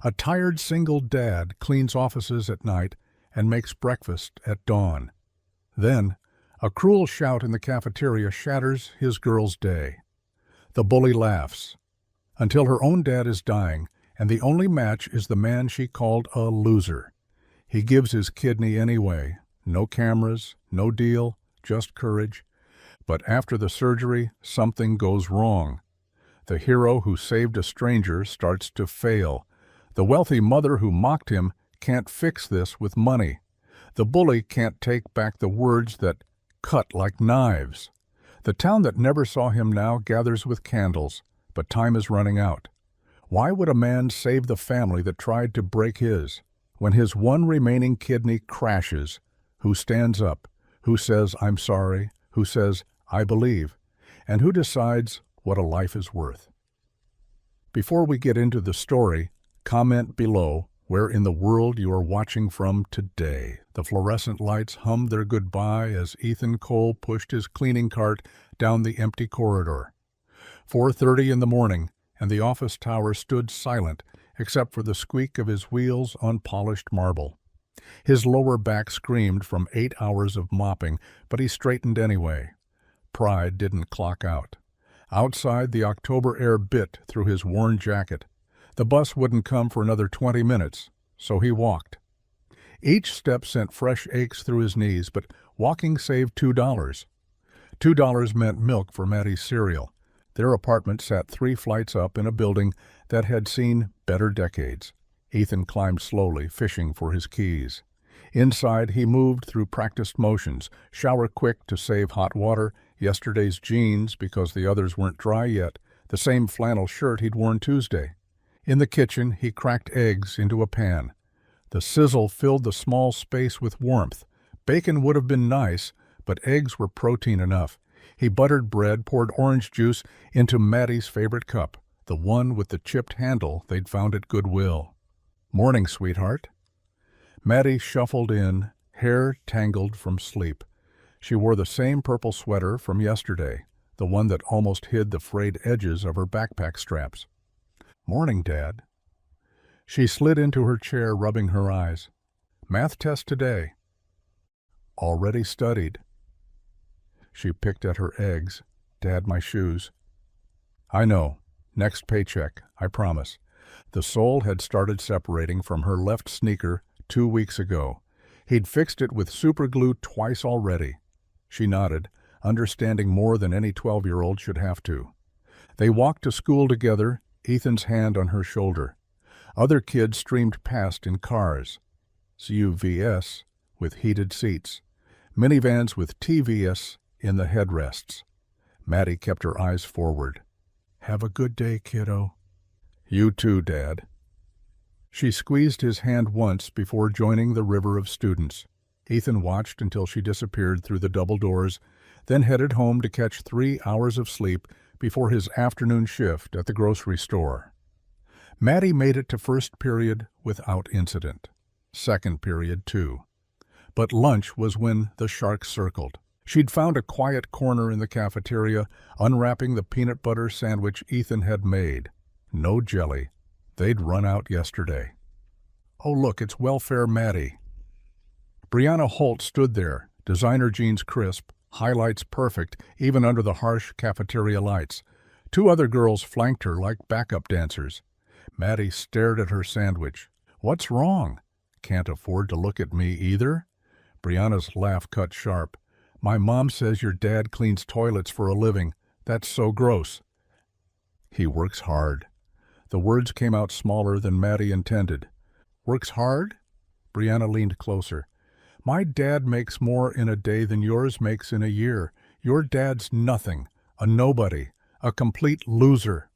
A tired single dad cleans offices at night and makes breakfast at dawn. Then, a cruel shout in the cafeteria shatters his girl's day. The bully laughs, until her own dad is dying, and the only match is the man she called a loser. He gives his kidney anyway. No cameras, no deal, just courage. But after the surgery, something goes wrong. The hero who saved a stranger starts to fail. The wealthy mother who mocked him can't fix this with money. The bully can't take back the words that cut like knives. The town that never saw him now gathers with candles, but time is running out. Why would a man save the family that tried to break his? When his one remaining kidney crashes, who stands up? Who says, "I'm sorry"? Who says, "I believe"? And who decides what a life is worth? Before we get into the story, comment below where in the world you are watching from today. The fluorescent lights hummed their goodbye as Ethan Cole pushed his cleaning cart down the empty corridor. 4:30 in the morning, and the office tower stood silent except for the squeak of his wheels on polished marble. His lower back screamed from 8 hours of mopping, but he straightened anyway. Pride didn't clock out. Outside, the October air bit through his worn jacket. The bus wouldn't come for another 20 minutes, so he walked. Each step sent fresh aches through his knees, but walking saved $2. $2 meant milk for Maddie's cereal. Their apartment sat 3 flights up in a building that had seen better decades. Ethan climbed slowly, fishing for his keys. Inside, he moved through practiced motions, shower quick to save hot water, yesterday's jeans because the others weren't dry yet, the same flannel shirt he'd worn Tuesday. In the kitchen, he cracked eggs into a pan. The sizzle filled the small space with warmth. Bacon would have been nice, but eggs were protein enough. He buttered bread, poured orange juice into Maddie's favorite cup, the one with the chipped handle they'd found at Goodwill. "Morning, sweetheart." Maddie shuffled in, hair tangled from sleep. She wore the same purple sweater from yesterday, the one that almost hid the frayed edges of her backpack straps. "Morning, Dad." She slid into her chair, rubbing her eyes. "Math test today." "Already studied." She picked at her eggs. "Dad, my shoes." "I know. Next paycheck, I promise." The sole had started separating from her left sneaker 2 weeks ago. He'd fixed it with super glue twice already. She nodded, understanding more than any 12-year-old should have to. They walked to school together, Ethan's hand on her shoulder. Other kids streamed past in cars. SUVs with heated seats. Minivans with TVS in the headrests. Maddie kept her eyes forward. "Have a good day, kiddo." "You too, Dad." She squeezed his hand once before joining the river of students. Ethan watched until she disappeared through the double doors, then headed home to catch 3 hours of sleep before his afternoon shift at the grocery store. Maddie made it to first period without incident. Second period, too. But lunch was when the sharks circled. She'd found a quiet corner in the cafeteria, unwrapping the peanut butter sandwich Ethan had made. No jelly. They'd run out yesterday. "Oh, look, it's Welfare Maddie." Brianna Holt stood there, designer jeans crisp, highlights perfect, even under the harsh cafeteria lights. 2 other girls flanked her like backup dancers. Maddie stared at her sandwich. "What's wrong?" "Can't afford to look at me either?" Brianna's laugh cut sharp. "My mom says your dad cleans toilets for a living. That's so gross." "He works hard." The words came out smaller than Maddie intended. "Works hard?" Brianna leaned closer. "My dad makes more in a day than yours makes in a year. Your dad's nothing, a nobody, a complete loser."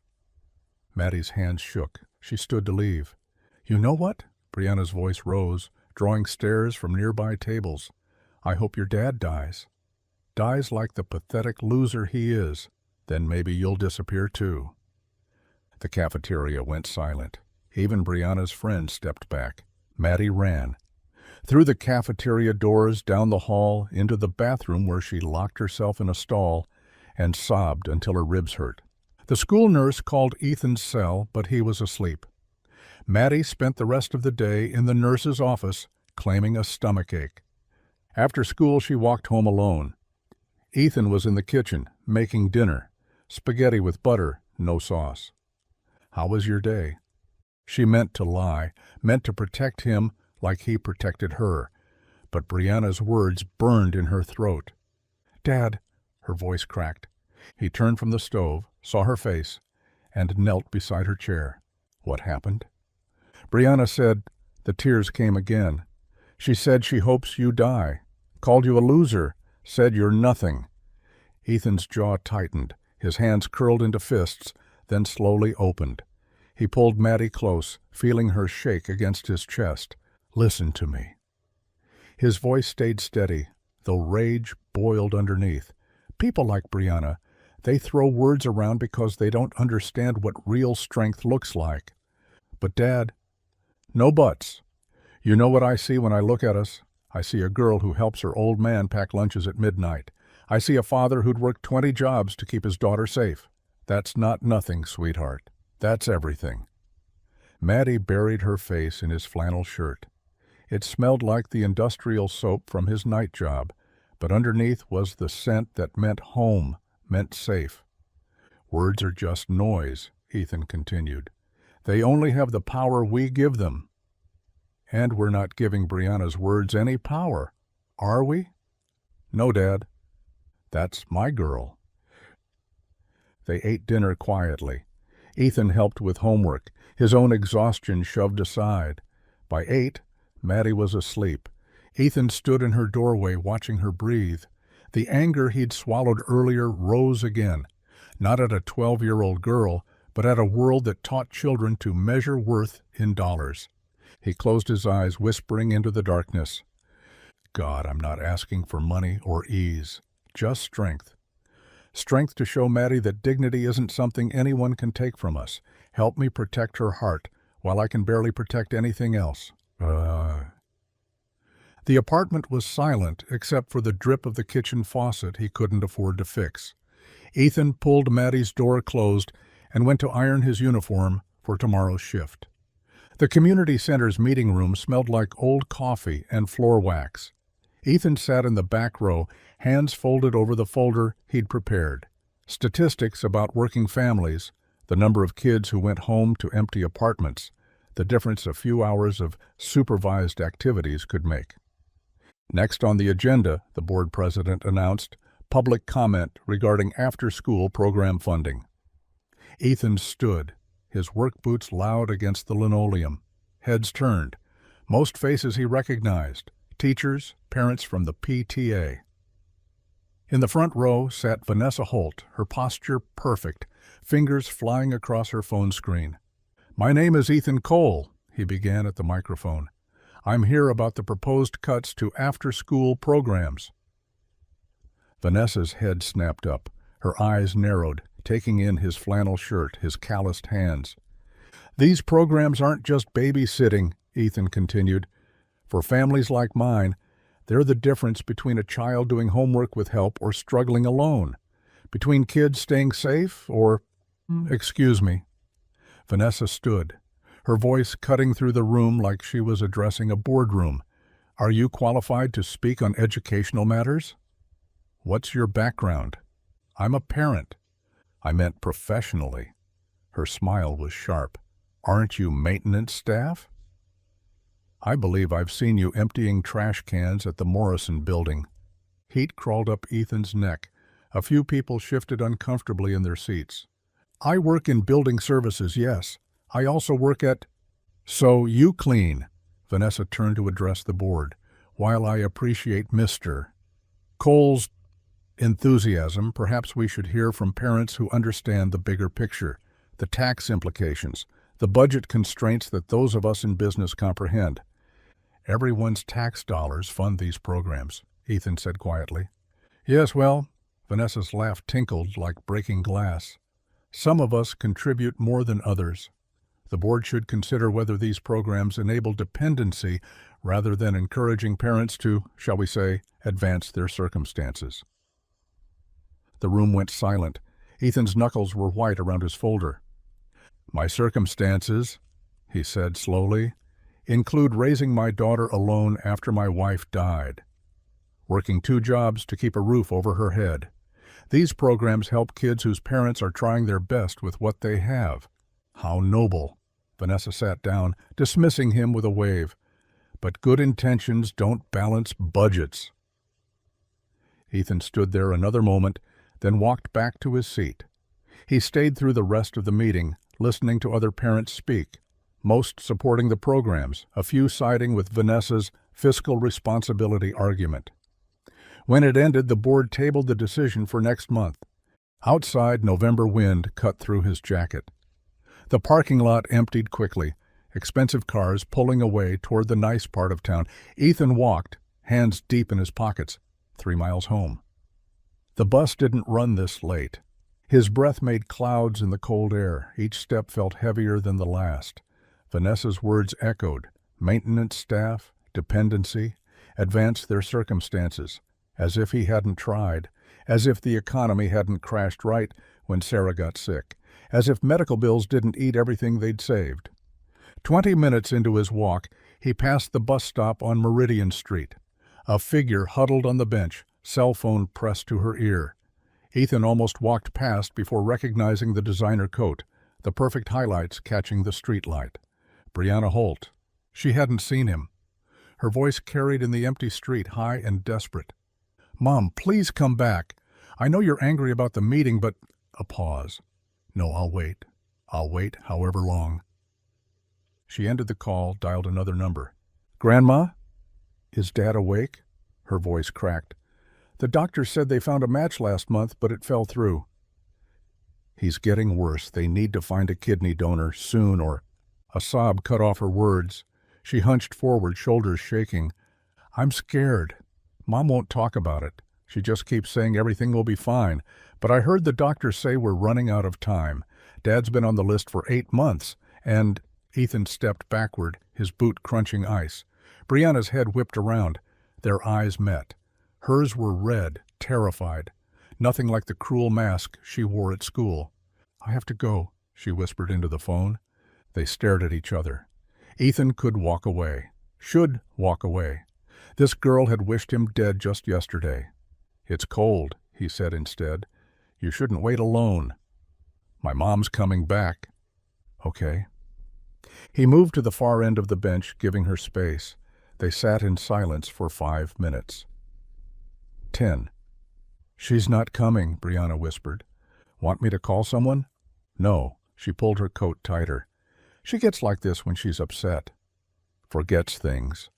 Maddie's hands shook. She stood to leave. "You know what?" Brianna's voice rose, drawing stares from nearby tables. "I hope your dad dies. Dies like the pathetic loser he is. Then maybe you'll disappear too." The cafeteria went silent. Even Brianna's friends stepped back. Maddie ran. Through the cafeteria doors, down the hall, into the bathroom where she locked herself in a stall and sobbed until her ribs hurt. The school nurse called Ethan's cell, but he was asleep. Maddie spent the rest of the day in the nurse's office, claiming a stomachache. After school, she walked home alone. Ethan was in the kitchen, making dinner. Spaghetti with butter, no sauce. "How was your day?" She meant to lie, meant to protect him like he protected her. But Brianna's words burned in her throat. "Dad," her voice cracked. He turned from the stove, saw her face, and knelt beside her chair. "What happened?" Brianna said. The tears came again. "She said she hopes you die. Called you a loser. Said you're nothing." Ethan's jaw tightened. His hands curled into fists, then slowly opened. He pulled Maddie close, feeling her shake against his chest. "Listen to me." His voice stayed steady, though rage boiled underneath. People like Brianna, they throw words around because they don't understand what real strength looks like. "But Dad—" "No buts. You know what I see when I look at us? I see a girl who helps her old man pack lunches at midnight. I see a father who'd work 20 jobs to keep his daughter safe. That's not nothing, sweetheart. That's everything." Maddie buried her face in his flannel shirt. It smelled like the industrial soap from his night job, but underneath was the scent that meant home, meant safe. "Words are just noise," Ethan continued. "They only have the power we give them. And we're not giving Brianna's words any power, are we?" "No, Dad. That's my girl." They ate dinner quietly. Ethan helped with homework, his own exhaustion shoved aside. By 8, Maddie was asleep. Ethan stood in her doorway watching her breathe. The anger he'd swallowed earlier rose again, not at a 12-year-old girl, but at a world that taught children to measure worth in dollars. He closed his eyes, whispering into the darkness, "God, I'm not asking for money or ease, just strength. Strength to show Maddie that dignity isn't something anyone can take from us. Help me protect her heart, while I can barely protect anything else." The apartment was silent except for the drip of the kitchen faucet he couldn't afford to fix. Ethan pulled Maddie's door closed and went to iron his uniform for tomorrow's shift. The community center's meeting room smelled like old coffee and floor wax. Ethan sat in the back row, hands folded over the folder he'd prepared. Statistics about working families, the number of kids who went home to empty apartments, the difference a few hours of supervised activities could make. Next on the agenda, the board president announced, public comment regarding after-school program funding. Ethan stood, his work boots loud against the linoleum, heads turned. Most faces he recognized, teachers, parents from the PTA. In the front row sat Vanessa Holt, her posture perfect, fingers flying across her phone screen. "My name is Ethan Cole," he began at the microphone. "I'm here about the proposed cuts to after-school programs." Vanessa's head snapped up, her eyes narrowed, taking in his flannel shirt, his calloused hands. "These programs aren't just babysitting," Ethan continued. "For families like mine, they're the difference between a child doing homework with help or struggling alone, between kids staying safe or— Excuse me." Vanessa stood, her voice cutting through the room like she was addressing a boardroom. "Are you qualified to speak on educational matters?" "What's your background?" "I'm a parent." "I meant professionally." Her smile was sharp. "Aren't you maintenance staff?" "I believe I've seen you emptying trash cans at the Morrison building." Heat crawled up Ethan's neck. A few people shifted uncomfortably in their seats. "I work in building services, yes. I also work at—" "So you clean." Vanessa turned to address the board. "While I appreciate Mr. Cole's enthusiasm, perhaps we should hear from parents who understand the bigger picture, the tax implications, the budget constraints that those of us in business comprehend." "Everyone's tax dollars fund these programs," Ethan said quietly. "Yes, well," Vanessa's laugh tinkled like breaking glass. "Some of us contribute more than others. The board should consider whether these programs enable dependency rather than encouraging parents to, shall we say, advance their circumstances." The room went silent. Ethan's knuckles were white around his folder. "My circumstances," he said slowly, include raising my daughter alone after my wife died. Working 2 jobs to keep a roof over her head. These programs help kids whose parents are trying their best with what they have. How noble. Vanessa sat down, dismissing him with a wave. But good intentions don't balance budgets. Ethan stood there another moment, then walked back to his seat. He stayed through the rest of the meeting, listening to other parents speak, most supporting the programs, a few siding with Vanessa's fiscal responsibility argument. When it ended, the board tabled the decision for next month. Outside, November wind cut through his jacket. The parking lot emptied quickly, expensive cars pulling away toward the nice part of town. Ethan walked, hands deep in his pockets, 3 miles home. The bus didn't run this late. His breath made clouds in the cold air. Each step felt heavier than the last. Vanessa's words echoed. Maintenance staff, dependency, advanced their circumstances, as if he hadn't tried, as if the economy hadn't crashed right when Sarah got sick, as if medical bills didn't eat everything they'd saved. 20 minutes into his walk, he passed the bus stop on Meridian Street. A figure huddled on the bench, cell phone pressed to her ear. Ethan almost walked past before recognizing the designer coat, the perfect highlights catching the streetlight. Brianna Holt. She hadn't seen him. Her voice carried in the empty street, high and desperate. "Mom, please come back. I know you're angry about the meeting, but—" A pause. "No, I'll wait. I'll wait however long." She ended the call, dialed another number. "Grandma? Is Dad awake?" Her voice cracked. "The doctor said they found a match last month, but it fell through." "He's getting worse. They need to find a kidney donor soon or—" A sob cut off her words. She hunched forward, shoulders shaking. "I'm scared. Mom won't talk about it. She just keeps saying everything will be fine. But I heard the doctor say we're running out of time. Dad's been on the list for 8 months, and—" Ethan stepped backward, his boot crunching ice. Brianna's head whipped around. Their eyes met. Hers were red, terrified. Nothing like the cruel mask she wore at school. "I have to go," she whispered into the phone. They stared at each other. Ethan could walk away. Should walk away. This girl had wished him dead just yesterday. "It's cold," he said instead. "You shouldn't wait alone." "My mom's coming back." "Okay." He moved to the far end of the bench, giving her space. They sat in silence for 5 minutes. 10. "She's not coming," Brianna whispered. "Want me to call someone?" "No." She pulled her coat tighter. "She gets like this when she's upset. Forgets things."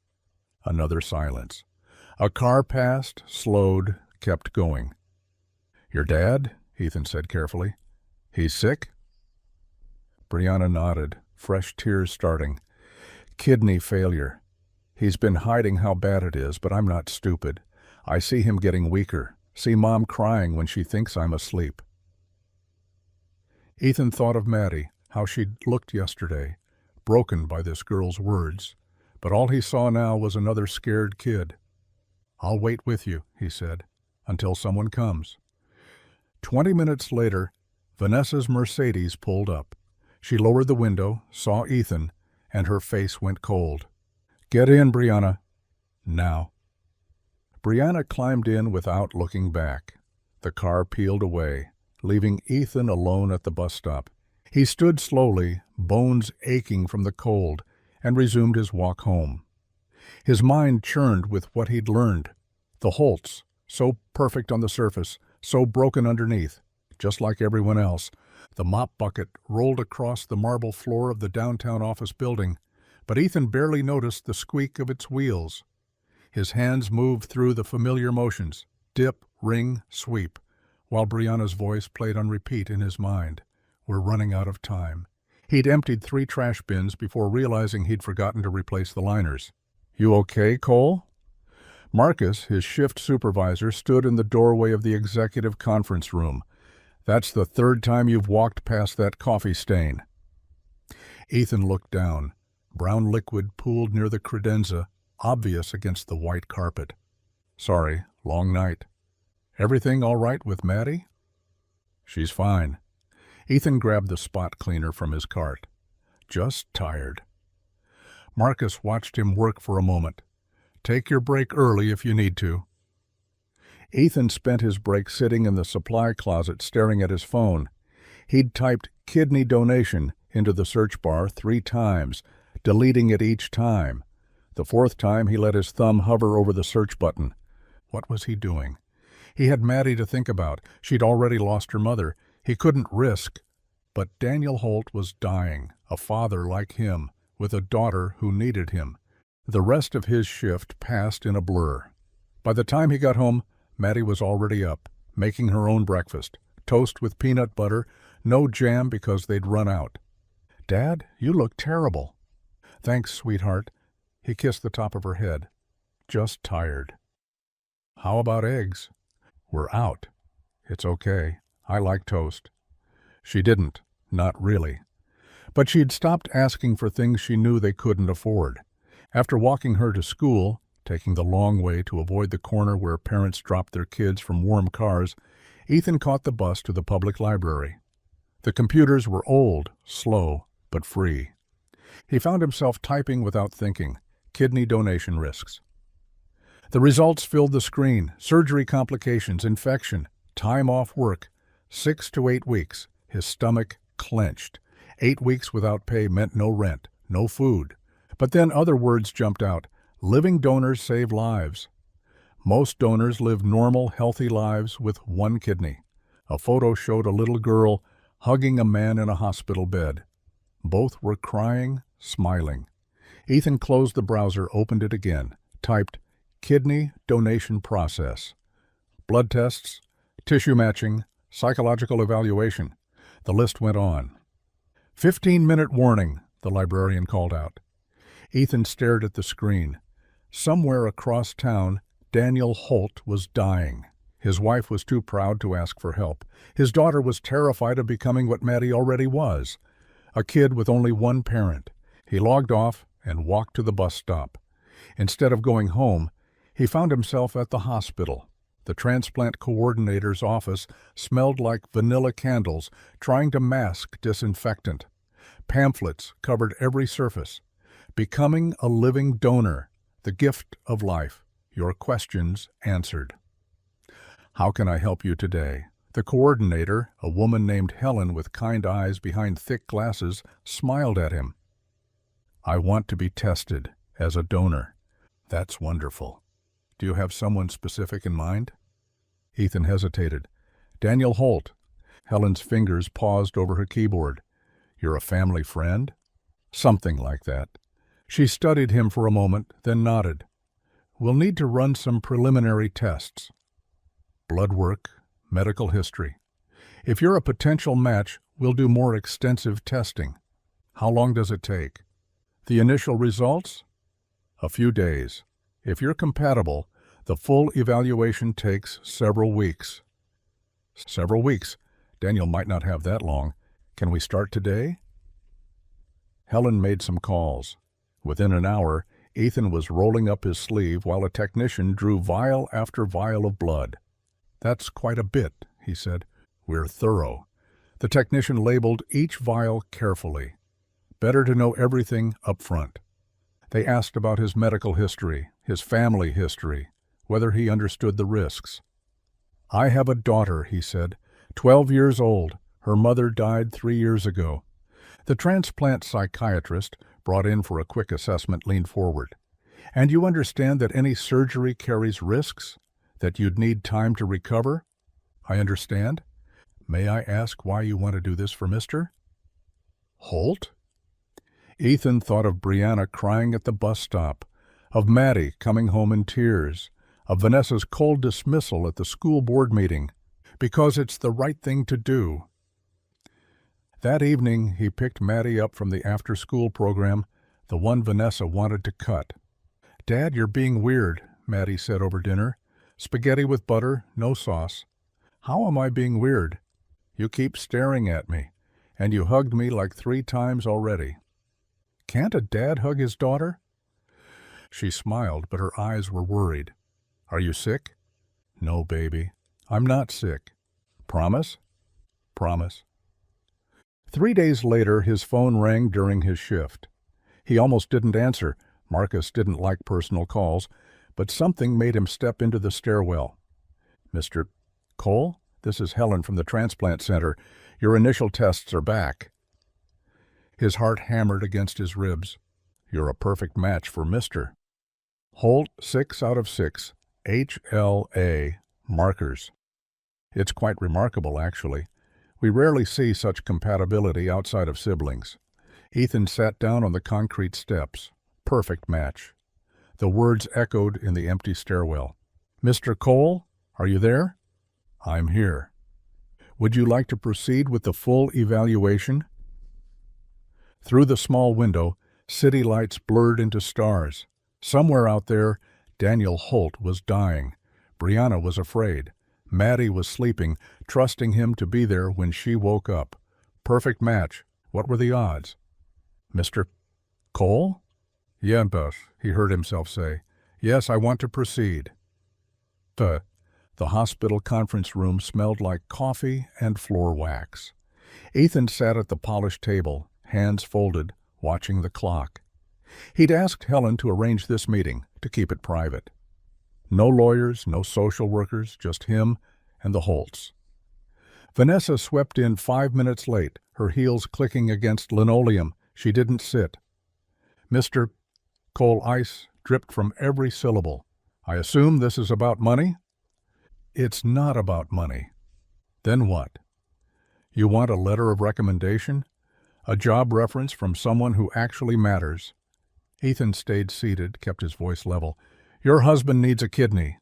Another silence. A car passed, slowed, kept going. "Your dad?" Ethan said carefully. "He's sick?" Brianna nodded, fresh tears starting. "Kidney failure. He's been hiding how bad it is, but I'm not stupid. I see him getting weaker, see Mom crying when she thinks I'm asleep." Ethan thought of Maddie, how she'd looked yesterday, broken by this girl's words. But all he saw now was another scared kid. "I'll wait with you," he said, "until someone comes." 20 minutes later, Vanessa's Mercedes pulled up. She lowered the window, saw Ethan, and her face went cold. "Get in, Brianna." "Now." Brianna climbed in without looking back. The car peeled away, leaving Ethan alone at the bus stop. He stood slowly, bones aching from the cold, and resumed his walk home. His mind churned with what he'd learned. The Holts, so perfect on the surface, so broken underneath, just like everyone else. The mop bucket rolled across the marble floor of the downtown office building, but Ethan barely noticed the squeak of its wheels. His hands moved through the familiar motions, dip, ring, sweep, while Brianna's voice played on repeat in his mind. "We're running out of time." He'd emptied 3 trash bins before realizing he'd forgotten to replace the liners. "You okay, Cole?" Marcus, his shift supervisor, stood in the doorway of the executive conference room. "That's the 3rd time you've walked past that coffee stain." Ethan looked down. Brown liquid pooled near the credenza, obvious against the white carpet. "Sorry, long night." "Everything all right with Maddie?" "She's fine." Ethan grabbed the spot cleaner from his cart. Just tired. Marcus watched him work for a moment. Take your break early if you need to. Ethan spent his break sitting in the supply closet staring at his phone. He'd typed kidney donation into the search bar 3 times, deleting it each time. The 4th time he let his thumb hover over the search button. What was he doing? He had Maddie to think about. She'd already lost her mother. He couldn't risk. But Daniel Holt was dying, a father like him, with a daughter who needed him. The rest of his shift passed in a blur. By the time he got home, Maddie was already up, making her own breakfast. Toast with peanut butter, no jam because they'd run out. "Dad, you look terrible." "Thanks, sweetheart." He kissed the top of her head. "Just tired." "How about eggs?" "We're out." "It's okay. I like toast." She didn't, not really. But she'd stopped asking for things she knew they couldn't afford. After walking her to school, taking the long way to avoid the corner where parents dropped their kids from warm cars, Ethan caught the bus to the public library. The computers were old, slow, but free. He found himself typing without thinking. Kidney donation risks. The results filled the screen. Surgery complications, infection, time off work. 6 to 8 weeks. His stomach clenched. 8 weeks without pay meant no rent, no food. But then other words jumped out. Living donors save lives. Most donors live normal, healthy lives with 1 kidney. A photo showed a little girl hugging a man in a hospital bed. Both were crying, smiling. Ethan closed the browser, opened it again, typed kidney donation process. Blood tests, tissue matching, psychological evaluation. The list went on. 15-minute warning, the librarian called out. Ethan stared at the screen. Somewhere across town, Daniel Holt was dying. His wife was too proud to ask for help. His daughter was terrified of becoming what Maddie already was, a kid with only one parent. He logged off and walked to the bus stop. Instead of going home, he found himself at the hospital. The transplant coordinator's office smelled like vanilla candles trying to mask disinfectant. Pamphlets covered every surface. Becoming a living donor, the gift of life. Your questions answered. How can I help you today? The coordinator, a woman named Helen with kind eyes behind thick glasses, smiled at him. I want to be tested as a donor. That's wonderful. Do you have someone specific in mind? Ethan hesitated. Daniel Holt. Helen's fingers paused over her keyboard. You're a family friend? Something like that. She studied him for a moment, then nodded. We'll need to run some preliminary tests. Blood work, medical history. If you're a potential match, we'll do more extensive testing. How long does it take? The initial results? A few days. If you're compatible, the full evaluation takes several weeks. Several weeks? Daniel might not have that long. Can we start today? Helen made some calls. Within an hour, Ethan was rolling up his sleeve while a technician drew vial after vial of blood. That's quite a bit, he said. We're thorough. The technician labeled each vial carefully. Better to know everything up front. They asked about his medical history, his family history, whether he understood the risks. I have a daughter, he said, 12 years old. Her mother died 3 years ago. The transplant psychiatrist, brought in for a quick assessment, leaned forward. And you understand that any surgery carries risks? That you'd need time to recover? I understand. May I ask why you want to do this for Mr. Holt? Ethan thought of Brianna crying at the bus stop, of Maddie coming home in tears, of Vanessa's cold dismissal at the school board meeting, because it's the right thing to do. That evening, he picked Maddie up from the after-school program, the one Vanessa wanted to cut. Dad, you're being weird, Maddie said over dinner. Spaghetti with butter, no sauce. How am I being weird? You keep staring at me, and you hugged me like 3 times already. Can't a dad hug his daughter? She smiled, but her eyes were worried. Are you sick? No, baby. I'm not sick. Promise? Promise. 3 days later, his phone rang during his shift. He almost didn't answer. Marcus didn't like personal calls, but something made him step into the stairwell. "Mr. Cole, this is Helen from the transplant center. Your initial tests are back." His heart hammered against his ribs. "You're a perfect match for Mr. Holt, 6 out of 6, HLA markers." It's quite remarkable, actually. We rarely see such compatibility outside of siblings. Ethan sat down on the concrete steps. Perfect match. The words echoed in the empty stairwell. "Mr. Cole, are you there?" "I'm here." "Would you like to proceed with the full evaluation?" Through the small window, city lights blurred into stars. Somewhere out there, Daniel Holt was dying. Brianna was afraid. Maddie was sleeping, trusting him to be there when she woke up. Perfect match. What were the odds? "Mr. Cole?" "Yeah, boss," he heard himself say. "Yes, I want to proceed." The hospital conference room smelled like coffee and floor wax. Ethan sat at the polished table, hands folded, watching the clock. He'd asked Helen to arrange this meeting, to keep it private. No lawyers, no social workers, just him and the Holts. Vanessa swept in 5 minutes late, her heels clicking against linoleum. She didn't sit. "Mr. Cole," ice dripped from every syllable. "I assume this is about money?" "It's not about money." "Then what?" "You want a letter of recommendation? A job reference from someone who actually matters." Ethan stayed seated, kept his voice level. "Your husband needs a kidney."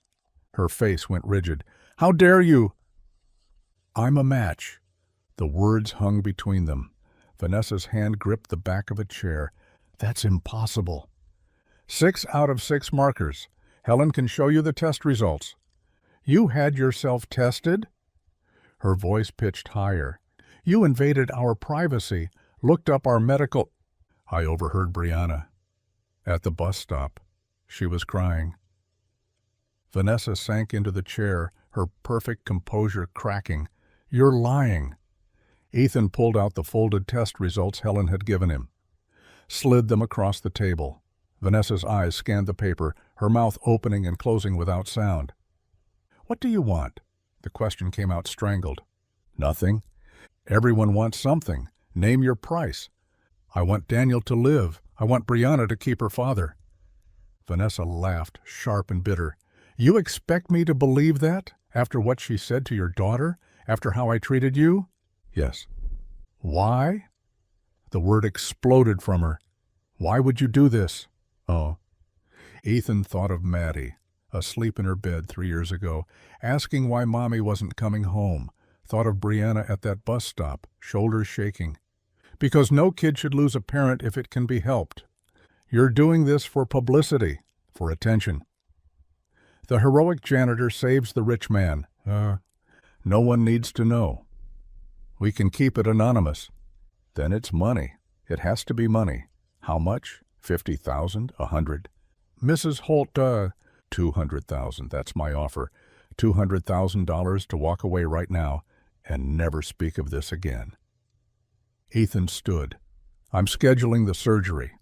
Her face went rigid. "How dare you?" "I'm a match." The words hung between them. Vanessa's hand gripped the back of a chair. "That's impossible." 6 out of 6 markers. Helen can show you the test results." "You had yourself tested?" Her voice pitched higher. "You invaded our privacy, looked up our medical—" I overheard Brianna. At the bus stop. She was crying. Vanessa sank into the chair, her perfect composure cracking. "You're lying." Ethan pulled out the folded test results Helen had given him. Slid them across the table. Vanessa's eyes scanned the paper, her mouth opening and closing without sound. "What do you want?" The question came out strangled. "Nothing. Everyone wants something. Name your price." "I want Daniel to live. I want Brianna to keep her father." Vanessa laughed, sharp and bitter. "You expect me to believe that, after what she said to your daughter, after how I treated you?" "Yes." "Why?" The word exploded from her. "Why would you do this?" "Oh." Ethan thought of Maddie, asleep in her bed 3 years ago, asking why Mommy wasn't coming home. Thought of Brianna at that bus stop, shoulders shaking. "Because no kid should lose a parent if it can be helped. You're doing this for publicity, for attention. The heroic janitor saves the rich man. No one needs to know. We can keep it anonymous. Then it's money. It has to be money. How much? 50,000? 100? Mrs. Holt, 200,000. That's my offer. $200,000 to walk away right now and never speak of this again." Ethan stood. "I'm scheduling the surgery."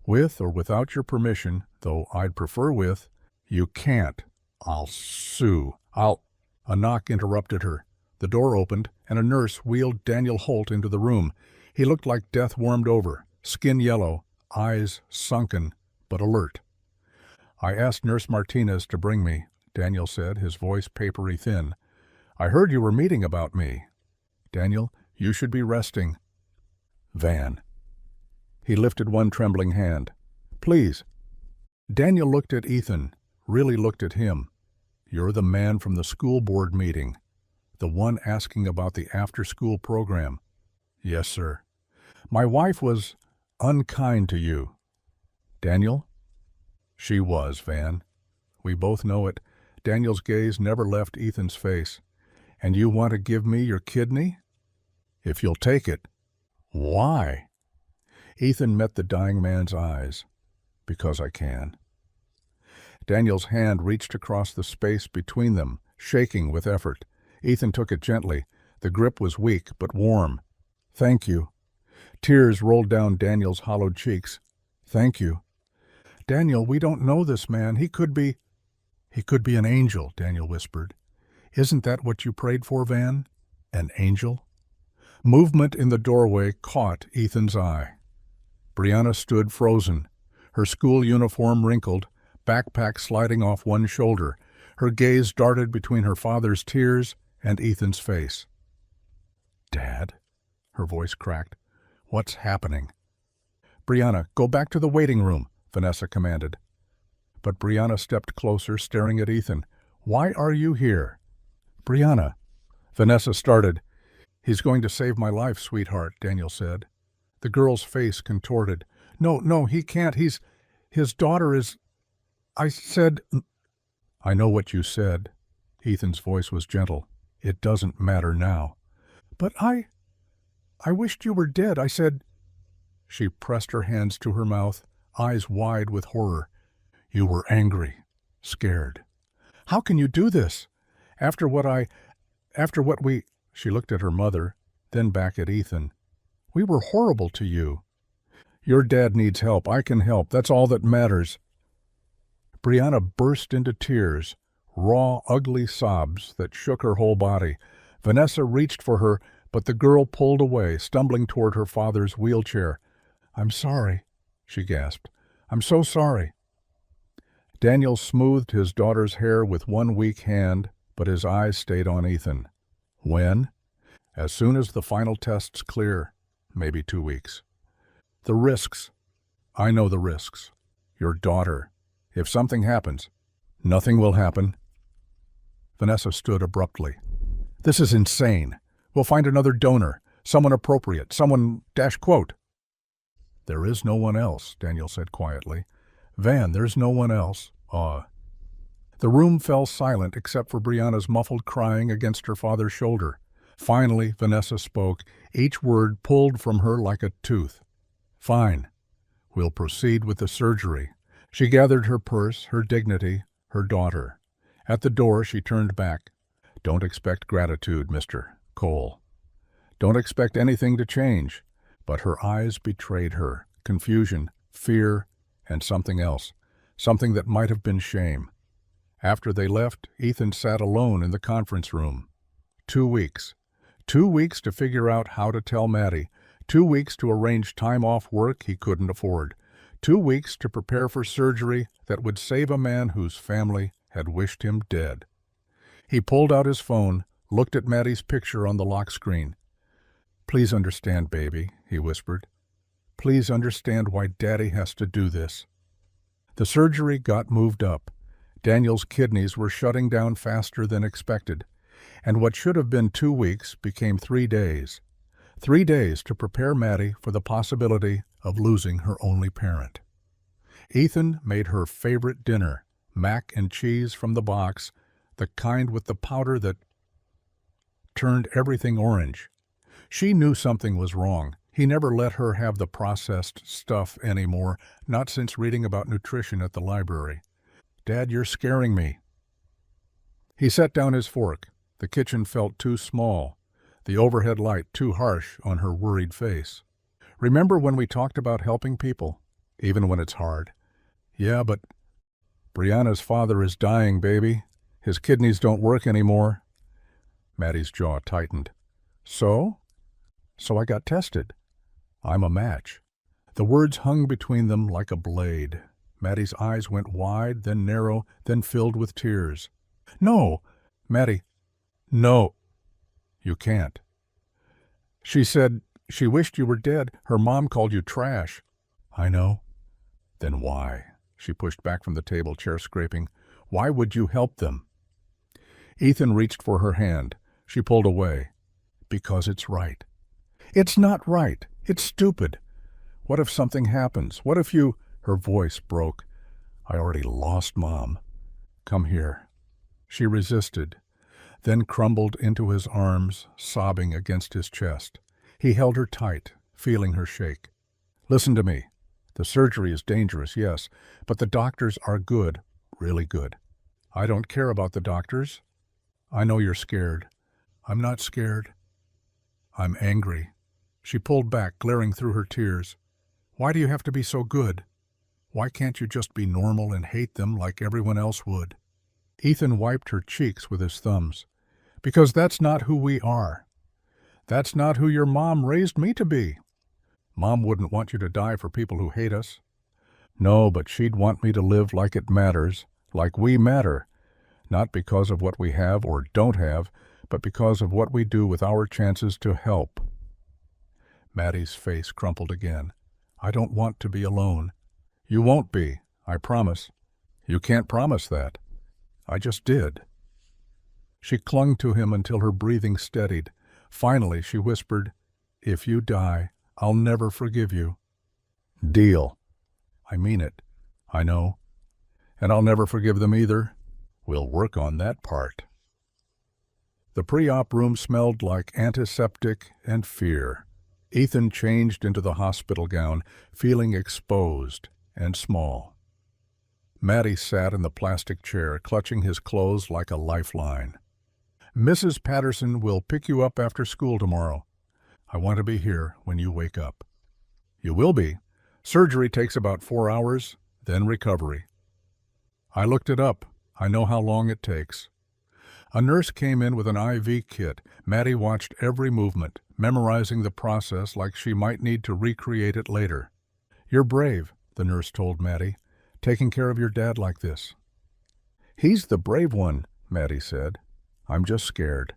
"With or without your permission, though I'd prefer with." "You can't." "I'll sue. I'll—" A knock interrupted her. The door opened, and a nurse wheeled Daniel Holt into the room. He looked like death warmed over, skin yellow, eyes sunken, but alert. "I asked Nurse Martinez to bring me," Daniel said, his voice papery thin. "I heard you were meeting about me." "Daniel, you should be resting." "Van." He lifted one trembling hand. "Please." Daniel looked at Ethan, really looked at him. "You're the man from the school board meeting. The one asking about the after-school program." "Yes, sir." "My wife was unkind to you." "Daniel?" "She was, Van. We both know it." Daniel's gaze never left Ethan's face. "And you want to give me your kidney?" "If you'll take it." "Why?" Ethan met the dying man's eyes. "Because I can." Daniel's hand reached across the space between them, shaking with effort. Ethan took it gently. The grip was weak but warm. Thank you. Tears rolled down Daniel's hollowed cheeks. Thank you. Daniel, we don't know this man. He could be an angel, Daniel whispered. Isn't that what you prayed for, Van? An angel? Movement in the doorway caught Ethan's eye. Brianna stood frozen, her school uniform wrinkled, backpack sliding off one shoulder. Her gaze darted between her father's tears and Ethan's face. Dad? Her voice cracked. What's happening? Brianna, go back to the waiting room, Vanessa commanded. But Brianna stepped closer, staring at Ethan. Why are you here? Brianna. Vanessa started. He's going to save my life, sweetheart, Daniel said. The girl's face contorted. No, he can't. His daughter is... I said... I know what you said. Ethan's voice was gentle. It doesn't matter now. But I wished you were dead. I said... She pressed her hands to her mouth, eyes wide with horror. You were angry, scared. How can you do this? After what we... She looked at her mother, then back at Ethan. We were horrible to you. Your dad needs help. I can help. That's all that matters. Brianna burst into tears, raw, ugly sobs that shook her whole body. Vanessa reached for her, but the girl pulled away, stumbling toward her father's wheelchair. I'm sorry, she gasped. I'm so sorry. Daniel smoothed his daughter's hair with one weak hand, but his eyes stayed on Ethan. When? As soon as the final tests clear, maybe 2 weeks. The risks. I know the risks. Your daughter. If something happens, nothing will happen. Vanessa stood abruptly. This is insane. We'll find another donor, someone appropriate, someone quote. There is no one else, Daniel said quietly. Van, there's no one else. The room fell silent except for Brianna's muffled crying against her father's shoulder. Finally, Vanessa spoke, each word pulled from her like a tooth. Fine. We'll proceed with the surgery. She gathered her purse, her dignity, her daughter. At the door, she turned back. Don't expect gratitude, Mr. Cole. Don't expect anything to change. But her eyes betrayed her. Confusion, fear, and something else. Something that might have been shame. After they left, Ethan sat alone in the conference room. 2 weeks. 2 weeks to figure out how to tell Maddie. 2 weeks to arrange time off work he couldn't afford. 2 weeks to prepare for surgery that would save a man whose family had wished him dead. He pulled out his phone, looked at Maddie's picture on the lock screen. Please understand, baby, he whispered. Please understand why Daddy has to do this. The surgery got moved up. Daniel's kidneys were shutting down faster than expected, and what should have been 2 weeks became 3 days. 3 days to prepare Maddie for the possibility of losing her only parent. Ethan made her favorite dinner, mac and cheese from the box, the kind with the powder that turned everything orange. She knew something was wrong. He never let her have the processed stuff anymore, not since reading about nutrition at the library. Dad, you're scaring me. He set down his fork. The kitchen felt too small, the overhead light too harsh on her worried face. Remember when we talked about helping people, even when it's hard? Yeah, but Brianna's father is dying, baby. His kidneys don't work anymore. Maddie's jaw tightened. So I got tested. I'm a match. The words hung between them like a blade. Maddie's eyes went wide, then narrow, then filled with tears. No, Maddie, no, you can't. She said she wished you were dead. Her mom called you trash. I know. Then why? She pushed back from the table, chair scraping. Why would you help them? Ethan reached for her hand. She pulled away. Because it's right. It's not right. It's stupid. What if something happens? What if you... Her voice broke. I already lost Mom. Come here. She resisted, then crumbled into his arms, sobbing against his chest. He held her tight, feeling her shake. Listen to me. The surgery is dangerous, yes, but the doctors are good, really good. I don't care about the doctors. I know you're scared. I'm not scared. I'm angry. She pulled back, glaring through her tears. Why do you have to be so good? Why can't you just be normal and hate them like everyone else would? Ethan wiped her cheeks with his thumbs. Because that's not who we are. That's not who your mom raised me to be. Mom wouldn't want you to die for people who hate us. No, but she'd want me to live like it matters, like we matter, not because of what we have or don't have, but because of what we do with our chances to help. Maddie's face crumpled again. I don't want to be alone. You won't be, I promise. You can't promise that. I just did. She clung to him until her breathing steadied. Finally, she whispered, If you die, I'll never forgive you. Deal. I mean it. I know. And I'll never forgive them either. We'll work on that part. The pre-op room smelled like antiseptic and fear. Ethan changed into the hospital gown, feeling exposed and small. Maddie sat in the plastic chair, clutching his clothes like a lifeline. Mrs. Patterson will pick you up after school tomorrow. I want to be here when you wake up. You will be. Surgery takes about 4 hours, then recovery. I looked it up. I know how long it takes. A nurse came in with an IV kit. Maddie watched every movement, memorizing the process like she might need to recreate it later. You're brave, the nurse told Maddie, taking care of your dad like this. He's the brave one, Maddie said. I'm just scared.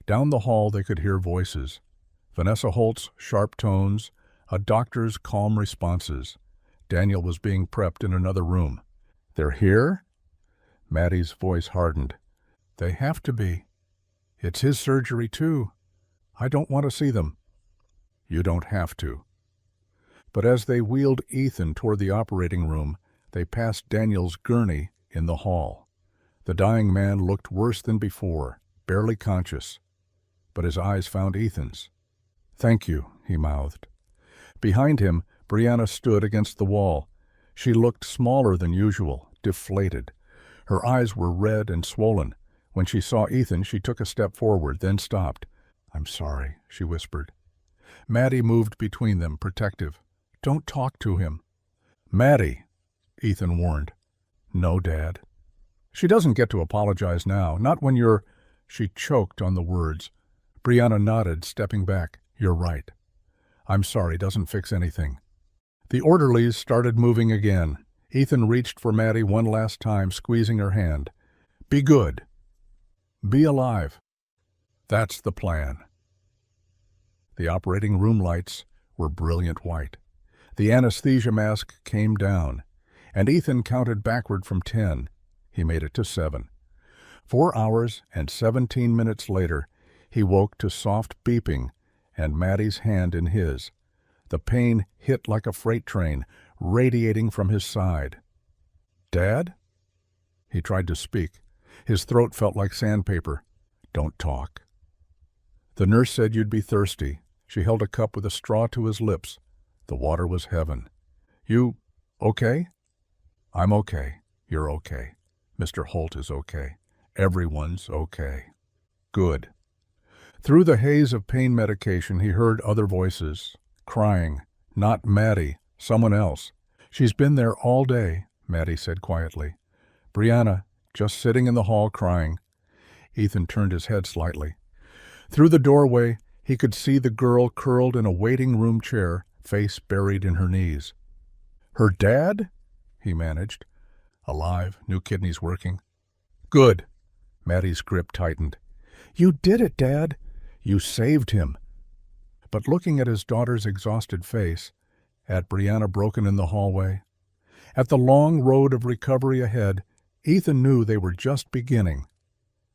Down the hall they could hear voices. Vanessa Holt's sharp tones, a doctor's calm responses. Daniel was being prepped in another room. They're here? Maddie's voice hardened. They have to be. It's his surgery, too. I don't want to see them. You don't have to. But as they wheeled Ethan toward the operating room, they passed Daniel's gurney in the hall. The dying man looked worse than before, barely conscious. But his eyes found Ethan's. Thank you, he mouthed. Behind him, Brianna stood against the wall. She looked smaller than usual, deflated. Her eyes were red and swollen. When she saw Ethan, she took a step forward, then stopped. I'm sorry, she whispered. Maddie moved between them, protective. Don't talk to him. Maddie, Ethan warned. No, Dad. She doesn't get to apologize now, not when you're... She choked on the words. Brianna nodded, stepping back. You're right. I'm sorry, doesn't fix anything. The orderlies started moving again. Ethan reached for Maddie one last time, squeezing her hand. Be good. Be alive. That's the plan. The operating room lights were brilliant white. The anesthesia mask came down, and Ethan counted backward from 10. He made it to 7. 4 hours and 17 minutes later, he woke to soft beeping and Maddie's hand in his. The pain hit like a freight train, radiating from his side. Dad? He tried to speak. His throat felt like sandpaper. Don't talk. The nurse said you'd be thirsty. She held a cup with a straw to his lips. The water was heaven. You okay? I'm okay. You're okay. Mr. Holt is okay. Everyone's okay. Good. Through the haze of pain medication, he heard other voices, crying. Not Maddie, someone else. She's been there all day, Maddie said quietly. Brianna, just sitting in the hall crying. Ethan turned his head slightly. Through the doorway, he could see the girl curled in a waiting room chair, face buried in her knees. Her dad? He managed. Alive, new kidneys working. Good. Maddie's grip tightened. You did it, Dad. You saved him. But looking at his daughter's exhausted face, at Brianna broken in the hallway, at the long road of recovery ahead, Ethan knew they were just beginning.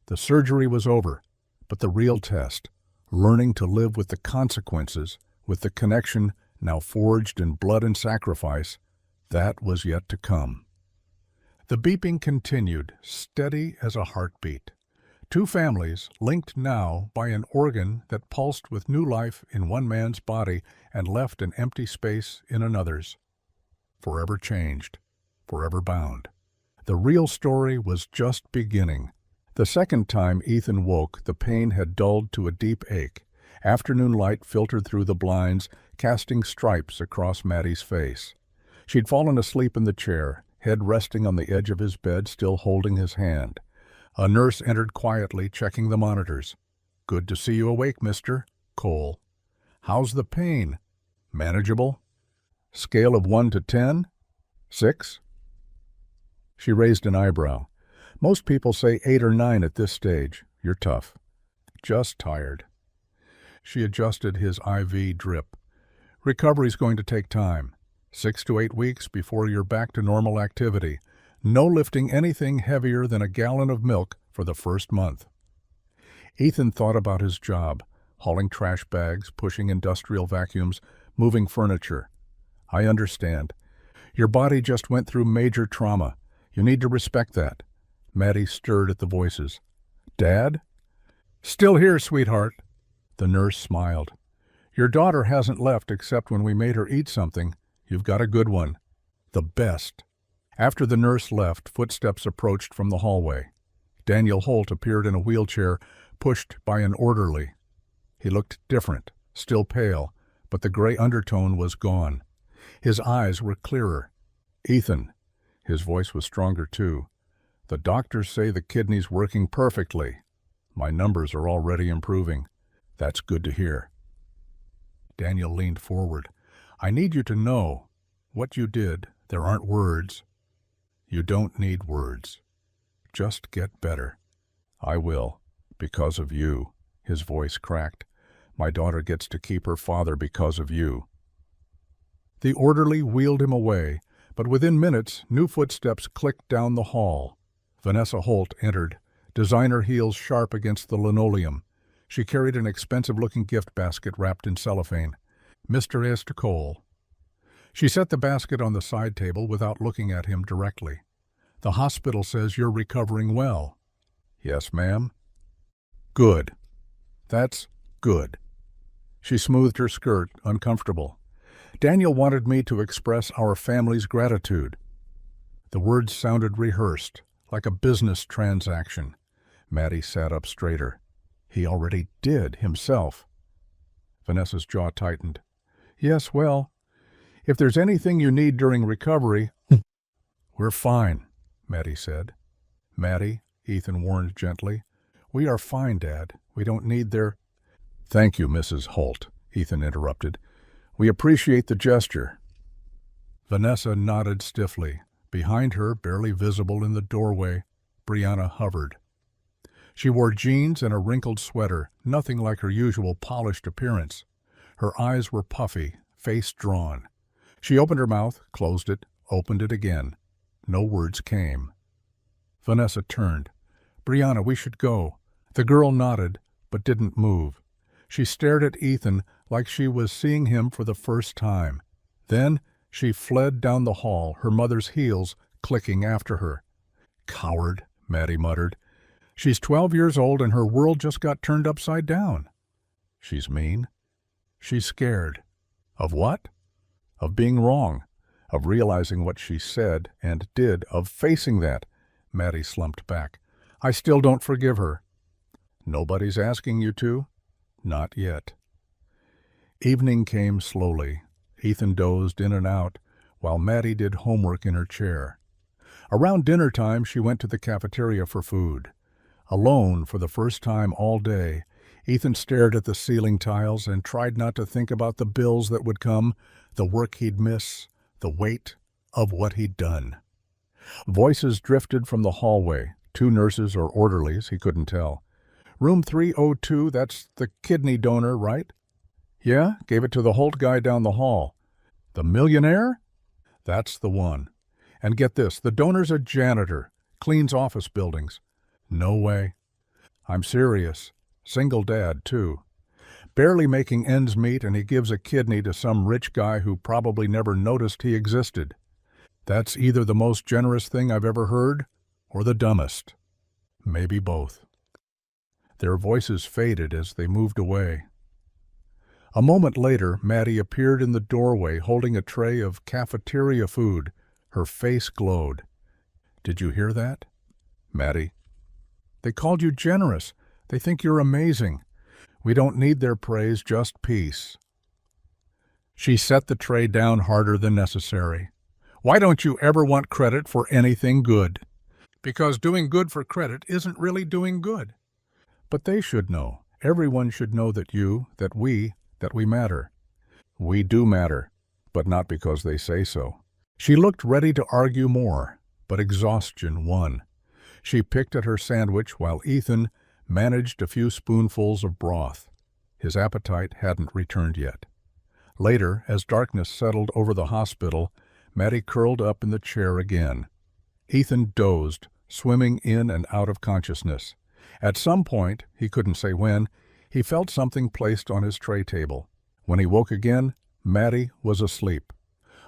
The surgery was over, but the real test, learning to live with the consequences, with the connection now forged in blood and sacrifice, that was yet to come. The beeping continued, steady as a heartbeat. 2 families linked now by an organ that pulsed with new life in one man's body and left an empty space in another's. Forever changed, forever bound. The real story was just beginning. The second time Ethan woke, the pain had dulled to a deep ache, Afternoon light filtered through the blinds, casting stripes across Maddie's face. She'd fallen asleep in the chair, head resting on the edge of his bed, still holding his hand. A nurse entered quietly, checking the monitors. "Good to see you awake, mister." "Cole." "How's the pain?" "Manageable." "Scale of 1 to 10? 6?" She raised an eyebrow. "Most people say 8 or 9 at this stage. You're tough." "Just tired." She adjusted his IV drip. "Recovery's going to take time. 6 to 8 weeks before you're back to normal activity. No lifting anything heavier than a gallon of milk for the first month." Ethan thought about his job, hauling trash bags, pushing industrial vacuums, moving furniture. "I understand. Your body just went through major trauma. You need to respect that." Maddie stirred at the voices. "Dad?" "Still here, sweetheart." The nurse smiled. "Your daughter hasn't left except when we made her eat something. You've got a good one. The best." After the nurse left, footsteps approached from the hallway. Daniel Holt appeared in a wheelchair, pushed by an orderly. He looked different, still pale, but the gray undertone was gone. His eyes were clearer. "Ethan." His voice was stronger, too. "The doctors say the kidney's working perfectly. My numbers are already improving. That's good to hear." Daniel leaned forward. "I need you to know what you did. There aren't words. You don't need words. Just get better." "I will, because of you." His voice cracked. "My daughter gets to keep her father because of you." The orderly wheeled him away, but within minutes new footsteps clicked down the hall. Vanessa Holt entered, designer heels sharp against the linoleum. She carried an expensive-looking gift basket wrapped in cellophane. "Mr. Esther Cole." She set the basket on the side table without looking at him directly. "The hospital says you're recovering well." "Yes, ma'am." "Good. That's good." She smoothed her skirt, uncomfortable. "Daniel wanted me to express our family's gratitude." The words sounded rehearsed, like a business transaction. Maddie sat up straighter. He already did, himself. Vanessa's jaw tightened. "Yes, well, if there's anything you need during recovery..." "We're fine," Maddie said. "Maddie," Ethan warned gently, "we are fine, Dad. We don't need their..." "Thank you, Mrs. Holt," Ethan interrupted. "We appreciate the gesture." Vanessa nodded stiffly. Behind her, barely visible in the doorway, Brianna hovered. She wore jeans and a wrinkled sweater, nothing like her usual polished appearance. Her eyes were puffy, face drawn. She opened her mouth, closed it, opened it again. No words came. Vanessa turned. "Brianna, we should go." The girl nodded, but didn't move. She stared at Ethan like she was seeing him for the first time. Then she fled down the hall, her mother's heels clicking after her. "Coward," Maddie muttered. "She's 12 years old and her world just got turned upside down." "She's mean." "She's scared." "Of what?" "Of being wrong. Of realizing what she said and did. Of facing that." Maddie slumped back. "I still don't forgive her." "Nobody's asking you to?" "Not yet." Evening came slowly. Ethan dozed in and out, while Maddie did homework in her chair. Around dinner time, she went to the cafeteria for food. Alone, for the first time all day, Ethan stared at the ceiling tiles and tried not to think about the bills that would come, the work he'd miss, the weight of what he'd done. Voices drifted from the hallway, 2 nurses or orderlies, he couldn't tell. "Room 302, that's the kidney donor, right?" "Yeah, gave it to the Holt guy down the hall." "The millionaire?" "That's the one. And get this, the donor's a janitor, cleans office buildings." "No way." "I'm serious. Single dad, too. Barely making ends meet, and he gives a kidney to some rich guy who probably never noticed he existed. That's either the most generous thing I've ever heard, or the dumbest. Maybe both." Their voices faded as they moved away. A moment later, Maddie appeared in the doorway holding a tray of cafeteria food. Her face glowed. "Did you hear that?" "Maddie." "They called you generous. They think you're amazing. We don't need their praise, just peace." She set the tray down harder than necessary. "Why don't you ever want credit for anything good?" "Because doing good for credit isn't really doing good." "But they should know. Everyone should know that we matter." "We do matter, but not because they say so." She looked ready to argue more, but exhaustion won. She picked at her sandwich while Ethan managed a few spoonfuls of broth. His appetite hadn't returned yet. Later, as darkness settled over the hospital, Mattie curled up in the chair again. Ethan dozed, swimming in and out of consciousness. At some point, he couldn't say when, he felt something placed on his tray table. When he woke again, Mattie was asleep.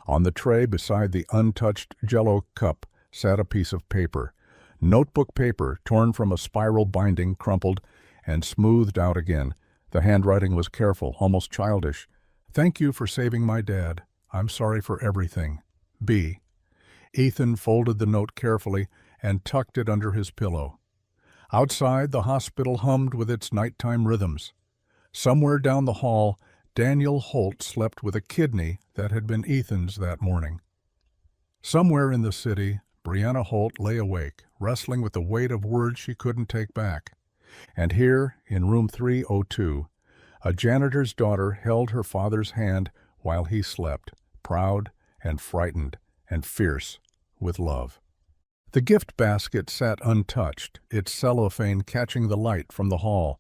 On the tray beside the untouched Jell-O cup sat a piece of paper. Notebook paper torn from a spiral binding, crumpled, and smoothed out again. The handwriting was careful, almost childish. "Thank you for saving my dad. I'm sorry for everything. B." Ethan folded the note carefully and tucked it under his pillow. Outside, the hospital hummed with its nighttime rhythms. Somewhere down the hall, Daniel Holt slept with a kidney that had been Ethan's that morning. Somewhere in the city, Brianna Holt lay awake, wrestling with the weight of words she couldn't take back. And here, in room 302, a janitor's daughter held her father's hand while he slept, proud and frightened and fierce with love. The gift basket sat untouched, its cellophane catching the light from the hall.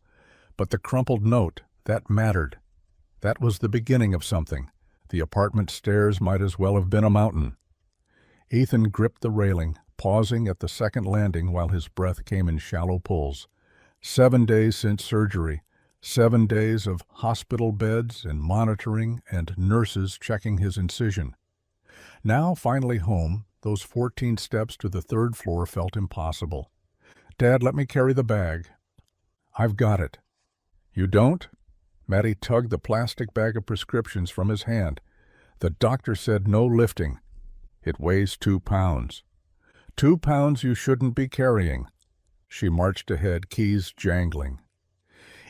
But the crumpled note, that mattered. That was the beginning of something. The apartment stairs might as well have been a mountain. Ethan gripped the railing, pausing at the second landing while his breath came in shallow pulls. 7 days since surgery, 7 days of hospital beds and monitoring and nurses checking his incision. Now, finally home, those 14 steps to the 3rd floor felt impossible. "Dad, let me carry the bag." "I've got it." "You don't?" Mattie tugged the plastic bag of prescriptions from his hand. "The doctor said no lifting. It weighs 2 pounds. 2 pounds you shouldn't be carrying." She marched ahead, keys jangling.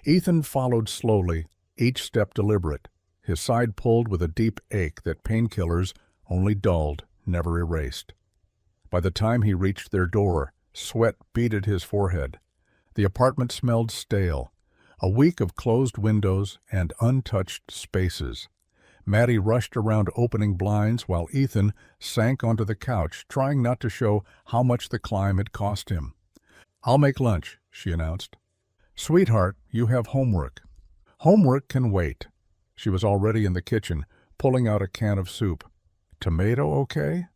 Ethan followed slowly, each step deliberate, his side pulled with a deep ache that painkillers only dulled, never erased. By the time he reached their door, sweat beaded his forehead. The apartment smelled stale, a week of closed windows and untouched spaces. Mattie rushed around opening blinds while Ethan sank onto the couch, trying not to show how much the climb had cost him. "I'll make lunch," she announced. "Sweetheart, you have homework." "Homework can wait." She was already in the kitchen, pulling out a can of soup. "Tomato okay?"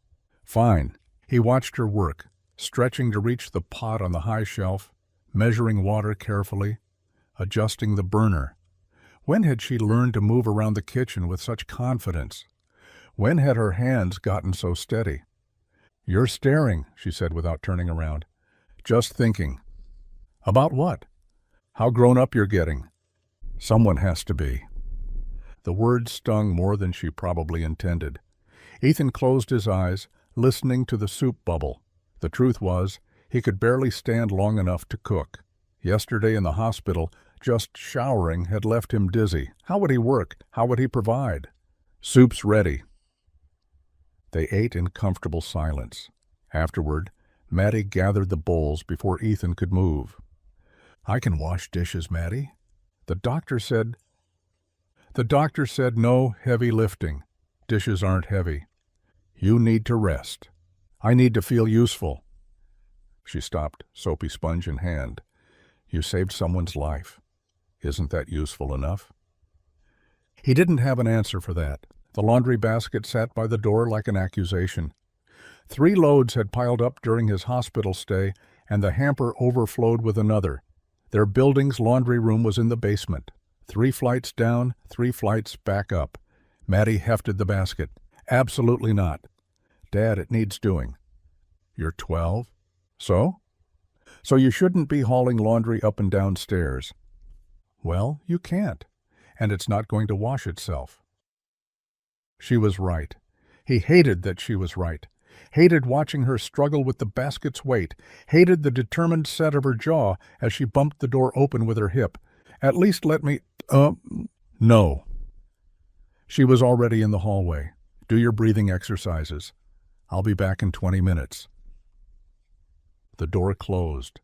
"Fine." He watched her work, stretching to reach the pot on the high shelf, measuring water carefully, adjusting the burner. When had she learned to move around the kitchen with such confidence? When had her hands gotten so steady? "You're staring," she said without turning around. "Just thinking." "About what?" "How grown up you're getting." "Someone has to be." The words stung more than she probably intended. Ethan closed his eyes, listening to the soup bubble. The truth was, he could barely stand long enough to cook. Yesterday in the hospital, just showering had left him dizzy. How would he work? How would he provide? "Soup's ready." They ate in comfortable silence. Afterward, Mattie gathered the bowls before Ethan could move. "I can wash dishes, Mattie." The doctor said no heavy lifting. Dishes aren't heavy. "You need to rest." "I need to feel useful." She stopped, soapy sponge in hand. "You saved someone's life. Isn't that useful enough?" He didn't have an answer for that. The laundry basket sat by the door like an accusation. 3 loads had piled up during his hospital stay, and the hamper overflowed with another. Their building's laundry room was in the basement. 3 flights down, 3 flights back up. Mattie hefted the basket. "Absolutely not." "Dad, it needs doing." "You're 12. So?" "So you shouldn't be hauling laundry up and down stairs." "Well, you can't, and it's not going to wash itself." She was right. He hated that she was right. Hated watching her struggle with the basket's weight. Hated the determined set of her jaw as she bumped the door open with her hip. At least let me, no. She was already in the hallway. Do your breathing exercises. I'll be back in 20 minutes. The door closed.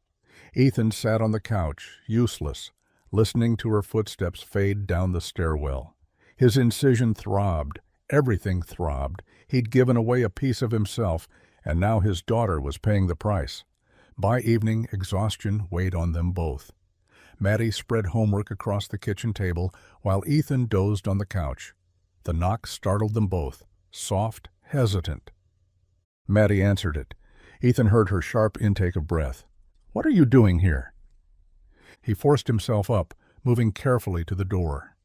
Ethan sat on the couch, useless, listening to her footsteps fade down the stairwell. His incision throbbed. Everything throbbed. He'd given away a piece of himself, and now his daughter was paying the price. By evening, exhaustion weighed on them both. Maddie spread homework across the kitchen table while Ethan dozed on the couch. The knock startled them both, soft, hesitant. Maddie answered it. Ethan heard her sharp intake of breath. "What are you doing here?" He forced himself up, moving carefully to the door.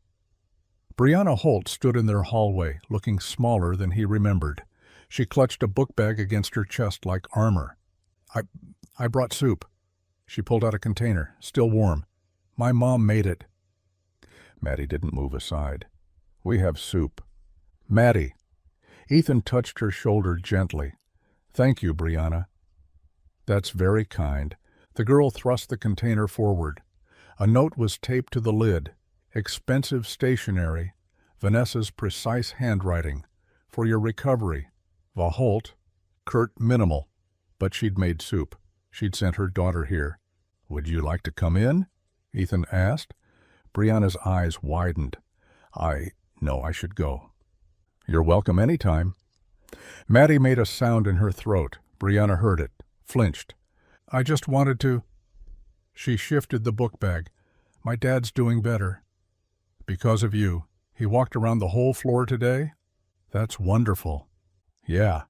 Brianna Holt stood in their hallway, looking smaller than he remembered. She clutched a book bag against her chest like armor. I brought soup." She pulled out a container, still warm. "My mom made it." Maddie didn't move aside. "We have soup." "Maddie." Ethan touched her shoulder gently. "Thank you, Brianna." "That's very kind." The girl thrust the container forward. A note was taped to the lid. Expensive stationery. Vanessa's precise handwriting. "For your recovery. Va Holt." Curt minimal. But she'd made soup. She'd sent her daughter here. "Would you like to come in?" Ethan asked. Brianna's eyes widened. No, I should go." "You're welcome any time." Maddie made a sound in her throat. Brianna heard it, flinched. "I just wanted to—" She shifted the book bag. "My dad's doing better." "Because of you. He walked around the whole floor today?" "That's wonderful." "Yeah."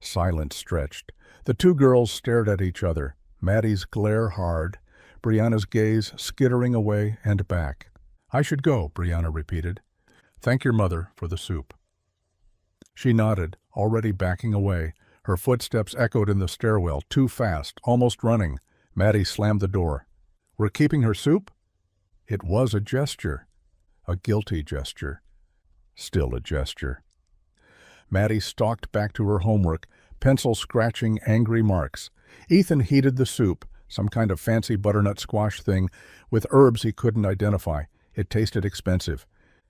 Silence stretched. The two girls stared at each other, Maddie's glare hard, Brianna's gaze skittering away and back. "I should go," Brianna repeated. "Thank your mother for the soup." She nodded, already backing away. Her footsteps echoed in the stairwell, too fast, almost running. Maddie slammed the door. "We're keeping her soup?" It was a gesture. A guilty gesture. Still a gesture. Maddie stalked back to her homework, pencil scratching angry marks. Ethan heated the soup, some kind of fancy butternut squash thing, with herbs he couldn't identify. It tasted expensive.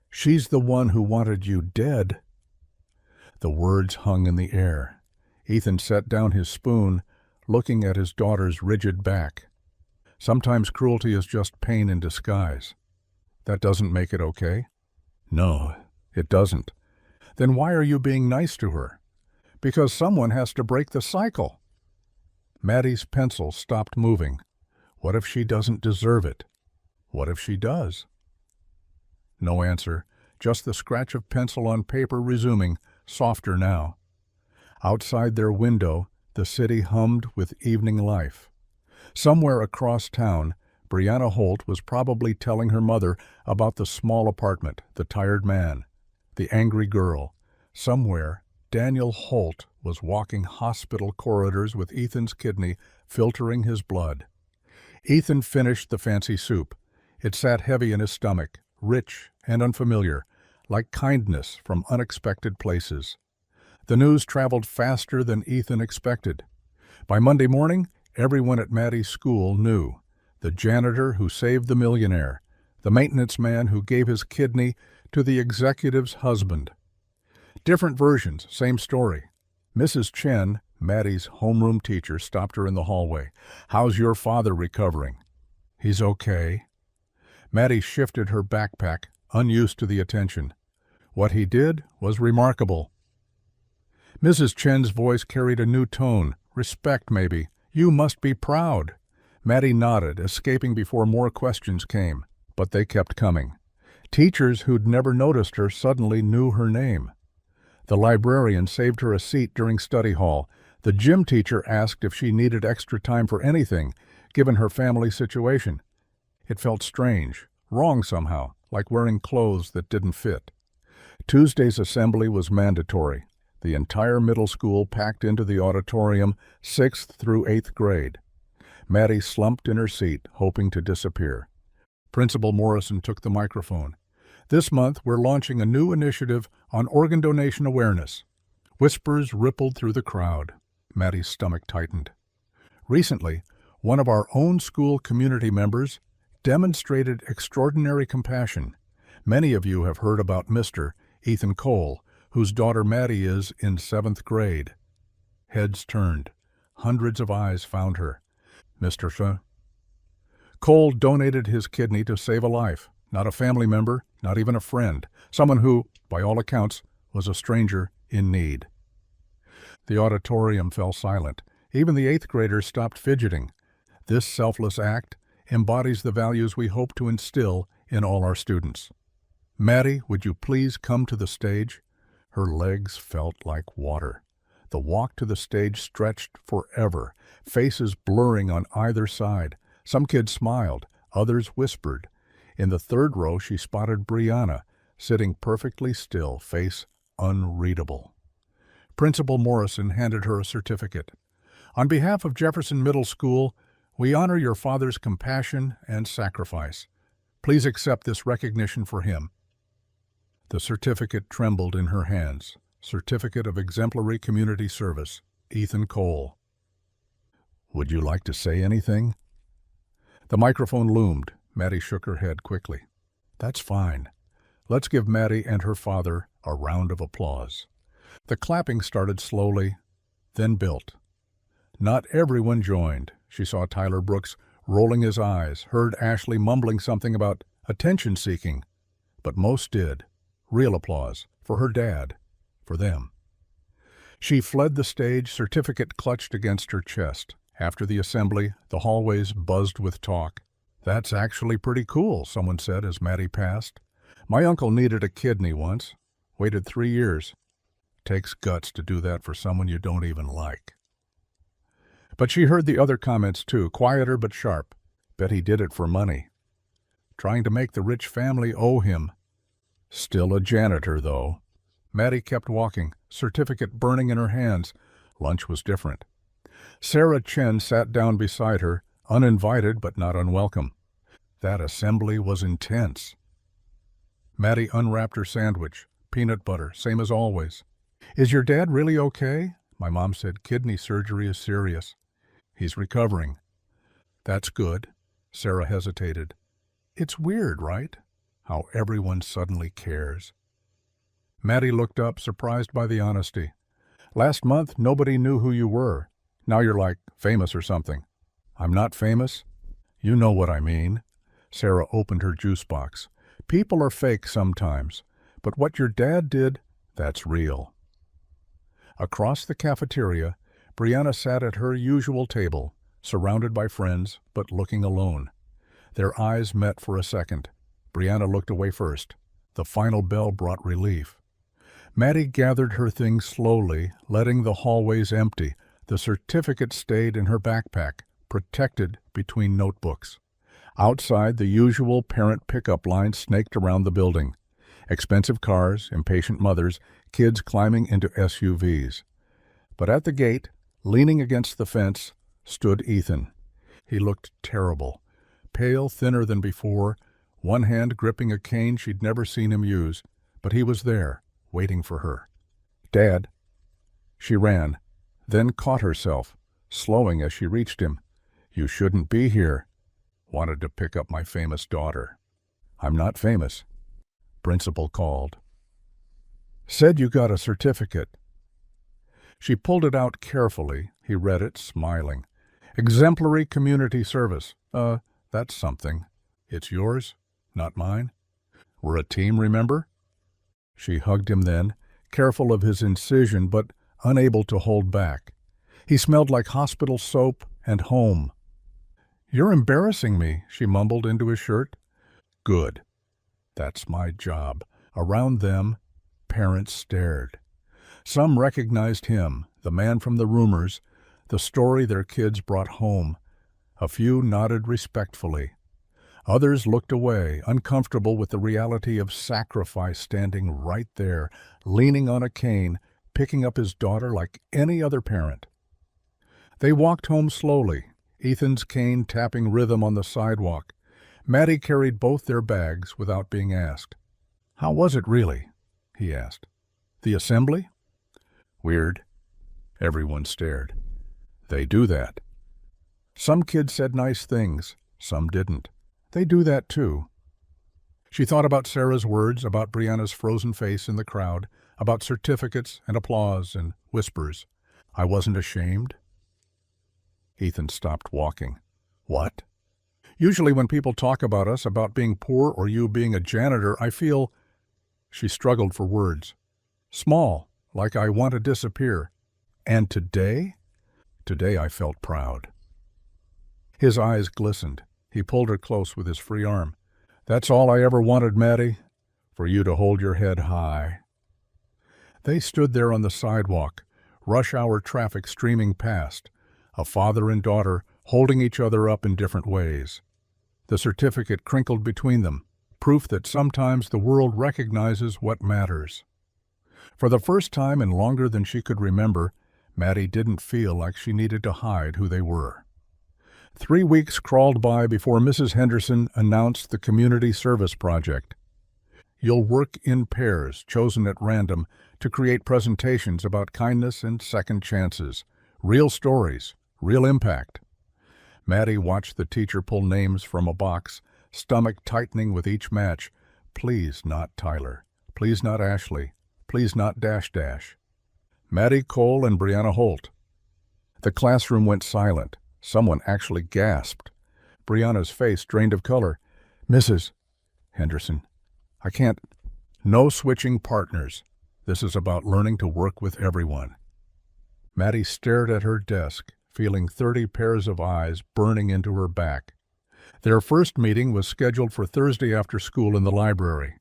"She's the one who wanted you dead." The words hung in the air. Ethan set down his spoon, looking at his daughter's rigid back. Sometimes cruelty is just pain in disguise. That doesn't make it okay? No, it doesn't. Then why are you being nice to her? Because someone has to break the cycle. Maddie's pencil stopped moving. What if she doesn't deserve it? What if she does? No answer, just the scratch of pencil on paper resuming, softer now. Outside their window, the city hummed with evening life. Somewhere across town, Brianna Holt was probably telling her mother about the small apartment, the tired man, the angry girl. Somewhere, Daniel Holt was walking hospital corridors with Ethan's kidney filtering his blood. Ethan finished the fancy soup. It sat heavy in his stomach, rich and unfamiliar, like kindness from unexpected places. The news traveled faster than Ethan expected. By Monday morning, everyone at Maddie's school knew. The janitor who saved the millionaire, the maintenance man who gave his kidney to the executive's husband. Different versions, same story. Mrs. Chen, Maddie's homeroom teacher, stopped her in the hallway. "How's your father recovering?" "He's okay." Maddie shifted her backpack, unused to the attention. What he did was remarkable. Mrs. Chen's voice carried a new tone. Respect, maybe. "You must be proud." Maddie nodded, escaping before more questions came. But they kept coming. Teachers who'd never noticed her suddenly knew her name. The librarian saved her a seat during study hall. The gym teacher asked if she needed extra time for anything, given her family situation. It felt strange, wrong somehow, like wearing clothes that didn't fit. Tuesday's assembly was mandatory. The entire middle school packed into the auditorium, 6th through 8th grade. Maddie slumped in her seat, hoping to disappear. Principal Morrison took the microphone. "This month, we're launching a new initiative on organ donation awareness." Whispers rippled through the crowd. Maddie's stomach tightened. Recently, one of our own school community members, demonstrated extraordinary compassion. Many of you have heard about Mr. Ethan Cole, whose daughter Maddie is in 7th grade. Heads turned. Hundreds of eyes found her. Mr. Cole donated his kidney to save a life, not a family member, not even a friend, someone who, by all accounts, was a stranger in need. The auditorium fell silent. Even the 8th graders stopped fidgeting. This selfless act embodies the values we hope to instill in all our students. Maddie, would you please come to the stage? Her legs felt like water. The walk to the stage stretched forever, faces blurring on either side. Some kids smiled, others whispered. In the 3rd row she spotted Brianna, sitting perfectly still, face unreadable. Principal Morrison handed her a certificate. On behalf of Jefferson Middle School, we honor your father's compassion and sacrifice. Please accept this recognition for him. The certificate trembled in her hands. Certificate of Exemplary Community Service, Ethan Cole. Would you like to say anything? The microphone loomed. Maddie shook her head quickly. That's fine. Let's give Maddie and her father a round of applause. The clapping started slowly, then built. Not everyone joined. She saw Tyler Brooks rolling his eyes, heard Ashley mumbling something about attention-seeking. But most did. Real applause. For her dad. For them. She fled the stage, certificate clutched against her chest. After the assembly, the hallways buzzed with talk. That's actually pretty cool, someone said as Maddie passed. My uncle needed a kidney once. Waited 3 years. Takes guts to do that for someone you don't even like. But she heard the other comments too, quieter but sharp. Bet he did it for money. Trying to make the rich family owe him. Still a janitor, though. Maddie kept walking, certificate burning in her hands. Lunch was different. Sarah Chen sat down beside her, uninvited but not unwelcome. That assembly was intense. Maddie unwrapped her sandwich. Peanut butter, same as always. Is your dad really okay? My mom said kidney surgery is serious. He's recovering. That's good. Sarah hesitated. It's weird, right? How everyone suddenly cares. Maddie looked up, surprised by the honesty. Last month, nobody knew who you were. Now you're like famous or something. I'm not famous? You know what I mean. Sarah opened her juice box. People are fake sometimes, but what your dad did, that's real. Across the cafeteria, Brianna sat at her usual table, surrounded by friends, but looking alone. Their eyes met for a second. Brianna looked away first. The final bell brought relief. Maddie gathered her things slowly, letting the hallways empty. The certificate stayed in her backpack, protected between notebooks. Outside, the usual parent pickup line snaked around the building. Expensive cars, impatient mothers, kids climbing into SUVs. But at the gate, leaning against the fence, stood Ethan. He looked terrible, pale, thinner than before, one hand gripping a cane she'd never seen him use, but he was there, waiting for her. Dad. She ran, then caught herself, slowing as she reached him. You shouldn't be here. Wanted to pick up my famous daughter. I'm not famous. Principal called. Said you got a certificate. She pulled it out carefully. He read it, smiling. Exemplary Community Service. That's something. It's yours, not mine. We're a team, remember? She hugged him then, careful of his incision but unable to hold back. He smelled like hospital soap and home. You're embarrassing me, she mumbled into his shirt. Good. That's my job. Around them, parents stared. Some recognized him, the man from the rumors, the story their kids brought home. A few nodded respectfully. Others looked away, uncomfortable with the reality of sacrifice standing right there, leaning on a cane, picking up his daughter like any other parent. They walked home slowly, Ethan's cane tapping rhythm on the sidewalk. Maddie carried both their bags without being asked. How was it really? He asked. The assembly? Weird. Everyone stared. They do that. Some kids said nice things, some didn't. They do that too. She thought about Sarah's words, about Brianna's frozen face in the crowd, about certificates and applause and whispers. I wasn't ashamed. Ethan stopped walking. What? Usually when people talk about us, about being poor or you being a janitor, I feel... She struggled for words. Small, like I want to disappear. And today? Today I felt proud. His eyes glistened. He pulled her close with his free arm. That's all I ever wanted, Maddie, for you to hold your head high. They stood there on the sidewalk, rush hour traffic streaming past, a father and daughter holding each other up in different ways. The certificate crinkled between them, proof that sometimes the world recognizes what matters. For the first time and longer than she could remember, Maddie didn't feel like she needed to hide who they were. 3 weeks crawled by before Mrs. Henderson announced the community service project. You'll work in pairs, chosen at random, to create presentations about kindness and second chances, real stories, real impact. Maddie watched the teacher pull names from a box, stomach tightening with each match. Please not Tyler. Please not Ashley. Please not Dash Dash. Maddie Cole and Brianna Holt. The classroom went silent. Someone actually gasped. Brianna's face drained of color. Mrs. Henderson, I can't... No switching partners. This is about learning to work with everyone. Maddie stared at her desk, feeling 30 pairs of eyes burning into her back. Their first meeting was scheduled for Thursday after school in the library.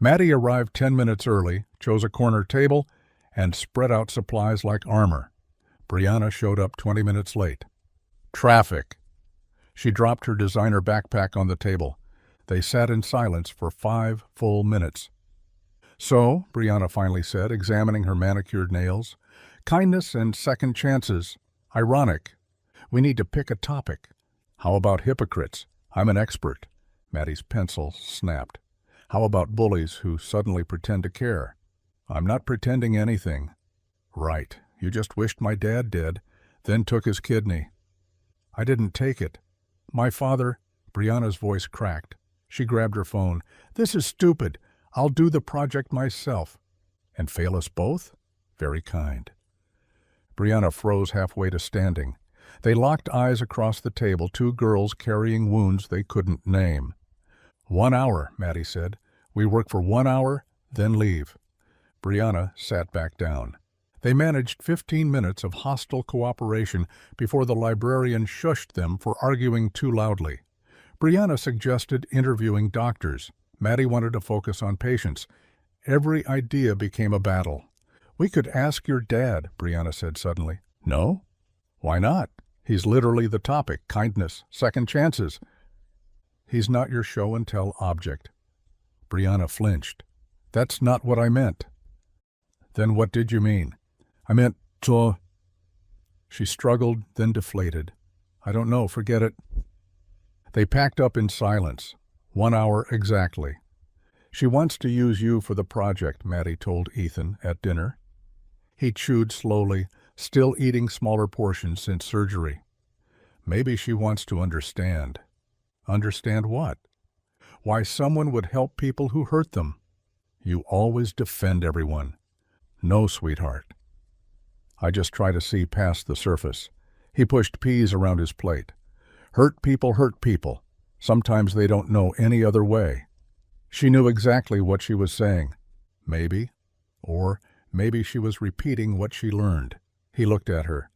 Maddie arrived 10 minutes early, chose a corner table, and spread out supplies like armor. Brianna showed up 20 minutes late. Traffic. She dropped her designer backpack on the table. They sat in silence for 5 full minutes. So, Brianna finally said, examining her manicured nails, kindness and second chances. Ironic. We need to pick a topic. How about hypocrites? I'm an expert. Maddie's pencil snapped. How about bullies who suddenly pretend to care? I'm not pretending anything. Right. You just wished my dad did, then took his kidney. I didn't take it. My father... Brianna's voice cracked. She grabbed her phone. This is stupid. I'll do the project myself. And fail us both? Very kind. Brianna froze halfway to standing. They locked eyes across the table, 2 girls carrying wounds they couldn't name. 1 hour, Maddie said. We work for 1 hour, then leave. Brianna sat back down. They managed 15 minutes of hostile cooperation before the librarian shushed them for arguing too loudly. Brianna suggested interviewing doctors. Maddie wanted to focus on patients. Every idea became a battle. We could ask your dad, Brianna said suddenly. No? Why not? He's literally the topic, kindness, second chances. He's not your show-and-tell object. Brianna flinched. That's not what I meant. Then what did you mean? I meant to... She struggled, then deflated. I don't know, forget it. They packed up in silence. 1 hour exactly. She wants to use you for the project, Maddie told Ethan at dinner. He chewed slowly, still eating smaller portions since surgery. Maybe she wants to understand. Understand what? Why someone would help people who hurt them. You always defend everyone. No, sweetheart. I just try to see past the surface. He pushed peas around his plate. Hurt people hurt people. Sometimes they don't know any other way. She knew exactly what she was saying. Maybe. Or maybe she was repeating what she learned. He looked at her.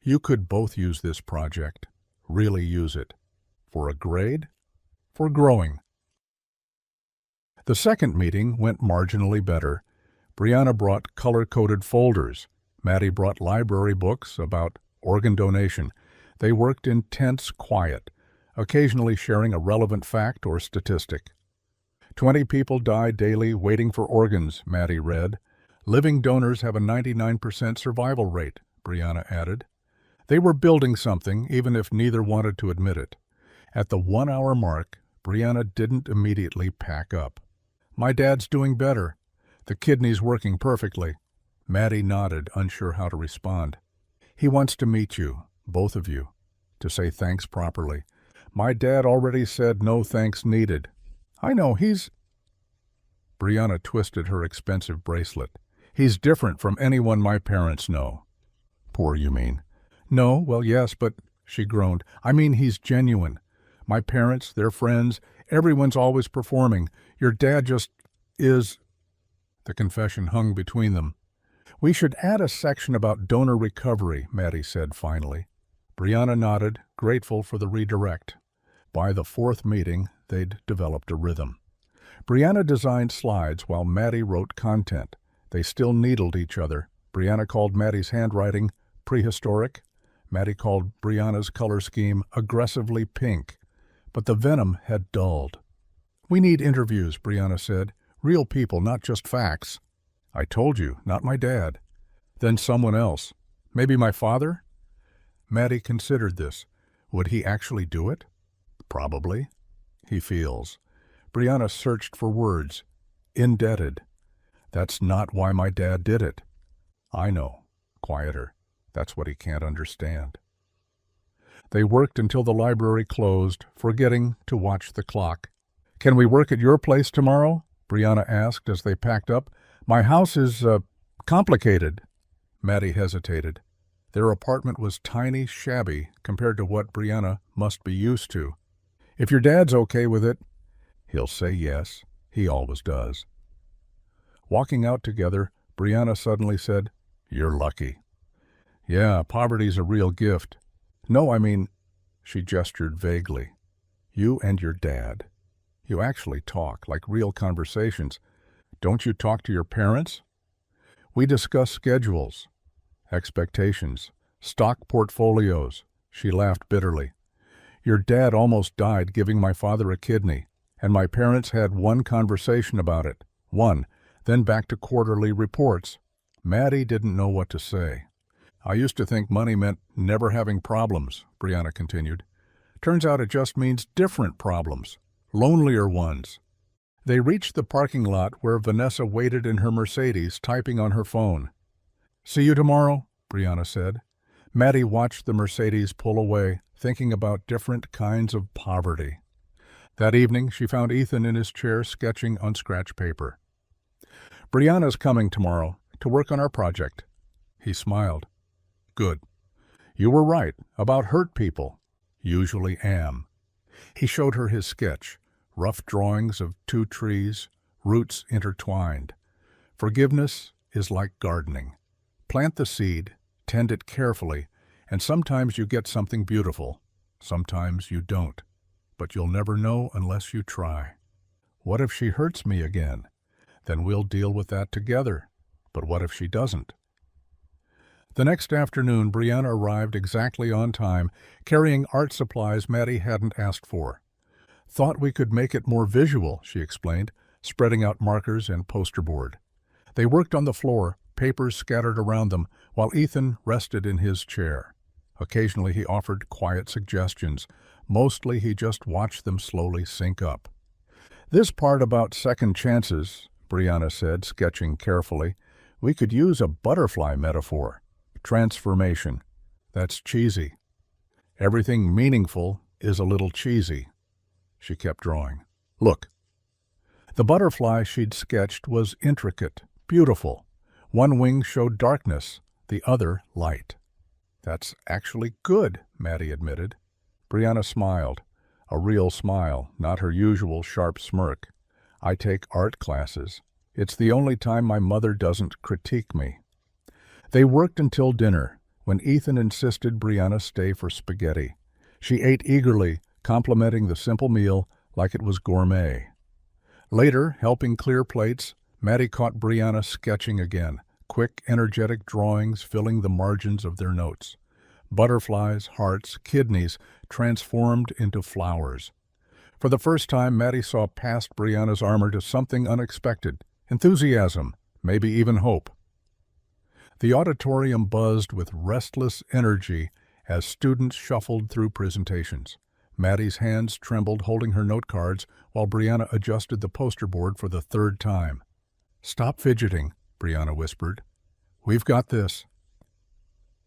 You could both use this project. Really use it. For a grade? For growing. The second meeting went marginally better. Brianna brought color-coded folders. Maddie brought library books about organ donation. They worked in tense quiet, occasionally sharing a relevant fact or statistic. 20 people die daily waiting for organs, Maddie read. Living donors have a 99% survival rate, Brianna added. They were building something, even if neither wanted to admit it. At the 1 hour mark, Brianna didn't immediately pack up. My dad's doing better. The kidney's working perfectly. Maddie nodded, unsure how to respond. He wants to meet you, both of you, to say thanks properly. My dad already said no thanks needed. I know, Brianna twisted her expensive bracelet. He's different from anyone my parents know. Poor, you mean? No, well, yes, but, she groaned, I mean he's genuine. My parents, their friends, everyone's always performing. Your dad just is. The confession hung between them. We should add a section about donor recovery, Maddie said finally. Brianna nodded, grateful for the redirect. By the fourth meeting, they'd developed a rhythm. Brianna designed slides while Maddie wrote content. They still needled each other. Brianna called Maddie's handwriting prehistoric. Maddie called Brianna's color scheme aggressively pink. But the venom had dulled. We need interviews, Brianna said. Real people, not just facts. I told you, not my dad. Then someone else. Maybe my father? Maddie considered this. Would he actually do it? Probably. He feels. Brianna searched for words. Indebted. That's not why my dad did it. I know. Quieter. That's what he can't understand. They worked until the library closed, forgetting to watch the clock. Can we work at your place tomorrow? Brianna asked as they packed up. My house is, complicated. Maddie hesitated. Their apartment was tiny, shabby, compared to what Brianna must be used to. If your dad's okay with it, he'll say yes. He always does. Walking out together, Brianna suddenly said, You're lucky. Yeah, poverty's a real gift. No, I mean, she gestured vaguely. You and your dad. You actually talk, like real conversations. Don't you talk to your parents? We discuss schedules, expectations, stock portfolios. She laughed bitterly. Your dad almost died giving my father a kidney, and my parents had one conversation about it. One, then back to quarterly reports. Maddie didn't know what to say. I used to think money meant never having problems, Brianna continued. Turns out it just means different problems, lonelier ones. They reached the parking lot where Vanessa waited in her Mercedes, typing on her phone. See you tomorrow, Brianna said. Maddie watched the Mercedes pull away, thinking about different kinds of poverty. That evening, she found Ethan in his chair sketching on scratch paper. Brianna's coming tomorrow to work on our project. He smiled. Good. You were right about hurt people. Usually am. He showed her his sketch, rough drawings of two trees, roots intertwined. Forgiveness is like gardening. Plant the seed, tend it carefully, and sometimes you get something beautiful. Sometimes you don't. But you'll never know unless you try. What if she hurts me again? Then we'll deal with that together. But what if she doesn't? The next afternoon, Brianna arrived exactly on time, carrying art supplies Maddie hadn't asked for. Thought we could make it more visual, she explained, spreading out markers and poster board. They worked on the floor, papers scattered around them, while Ethan rested in his chair. Occasionally he offered quiet suggestions. Mostly he just watched them slowly sink up. This part about second chances, Brianna said, sketching carefully, we could use a butterfly metaphor. Transformation. That's cheesy. Everything meaningful is a little cheesy. She kept drawing. Look. The butterfly she'd sketched was intricate, beautiful. One wing showed darkness, the other light. That's actually good, Maddie admitted. Brianna smiled. A real smile, not her usual sharp smirk. I take art classes. It's the only time my mother doesn't critique me. They worked until dinner, when Ethan insisted Brianna stay for spaghetti. She ate eagerly, complimenting the simple meal like it was gourmet. Later, helping clear plates, Maddie caught Brianna sketching again, quick, energetic drawings filling the margins of their notes. Butterflies, hearts, kidneys transformed into flowers. For the first time, Maddie saw past Brianna's armor to something unexpected, enthusiasm, maybe even hope. The auditorium buzzed with restless energy as students shuffled through presentations. Maddie's hands trembled holding her note cards while Brianna adjusted the poster board for the third time. Stop fidgeting, Brianna whispered. We've got this.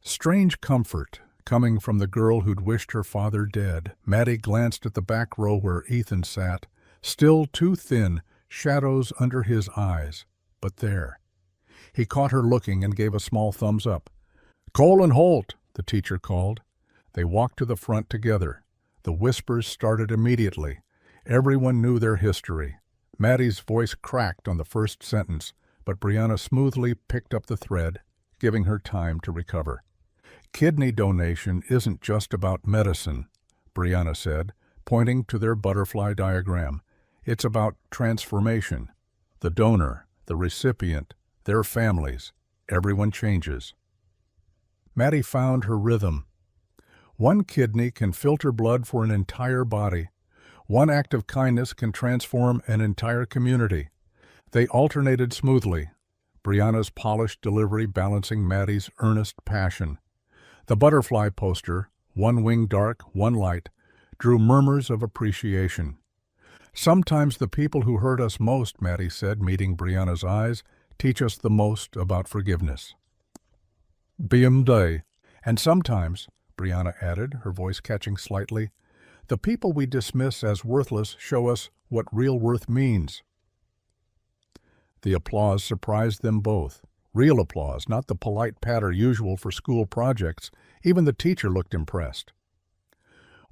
Strange comfort coming from the girl who'd wished her father dead. Maddie glanced at the back row where Ethan sat, still too thin, shadows under his eyes. But there. He caught her looking and gave a small thumbs up. "Cole and Holt," the teacher called. They walked to the front together. The whispers started immediately. Everyone knew their history. Maddie's voice cracked on the first sentence, but Brianna smoothly picked up the thread, giving her time to recover. "Kidney donation isn't just about medicine," Brianna said, pointing to their butterfly diagram. "It's about transformation. The donor, the recipient, their families. Everyone changes." Maddie found her rhythm. One kidney can filter blood for an entire body. One act of kindness can transform an entire community. They alternated smoothly, Brianna's polished delivery balancing Maddie's earnest passion. The butterfly poster, one wing dark, one light, drew murmurs of appreciation. "Sometimes the people who hurt us most," Maddie said, meeting Brianna's eyes, "teach us the most about forgiveness." "BMD. And sometimes," Brianna added, her voice catching slightly, "the people we dismiss as worthless show us what real worth means." The applause surprised them both. Real applause, not the polite patter usual for school projects. Even the teacher looked impressed.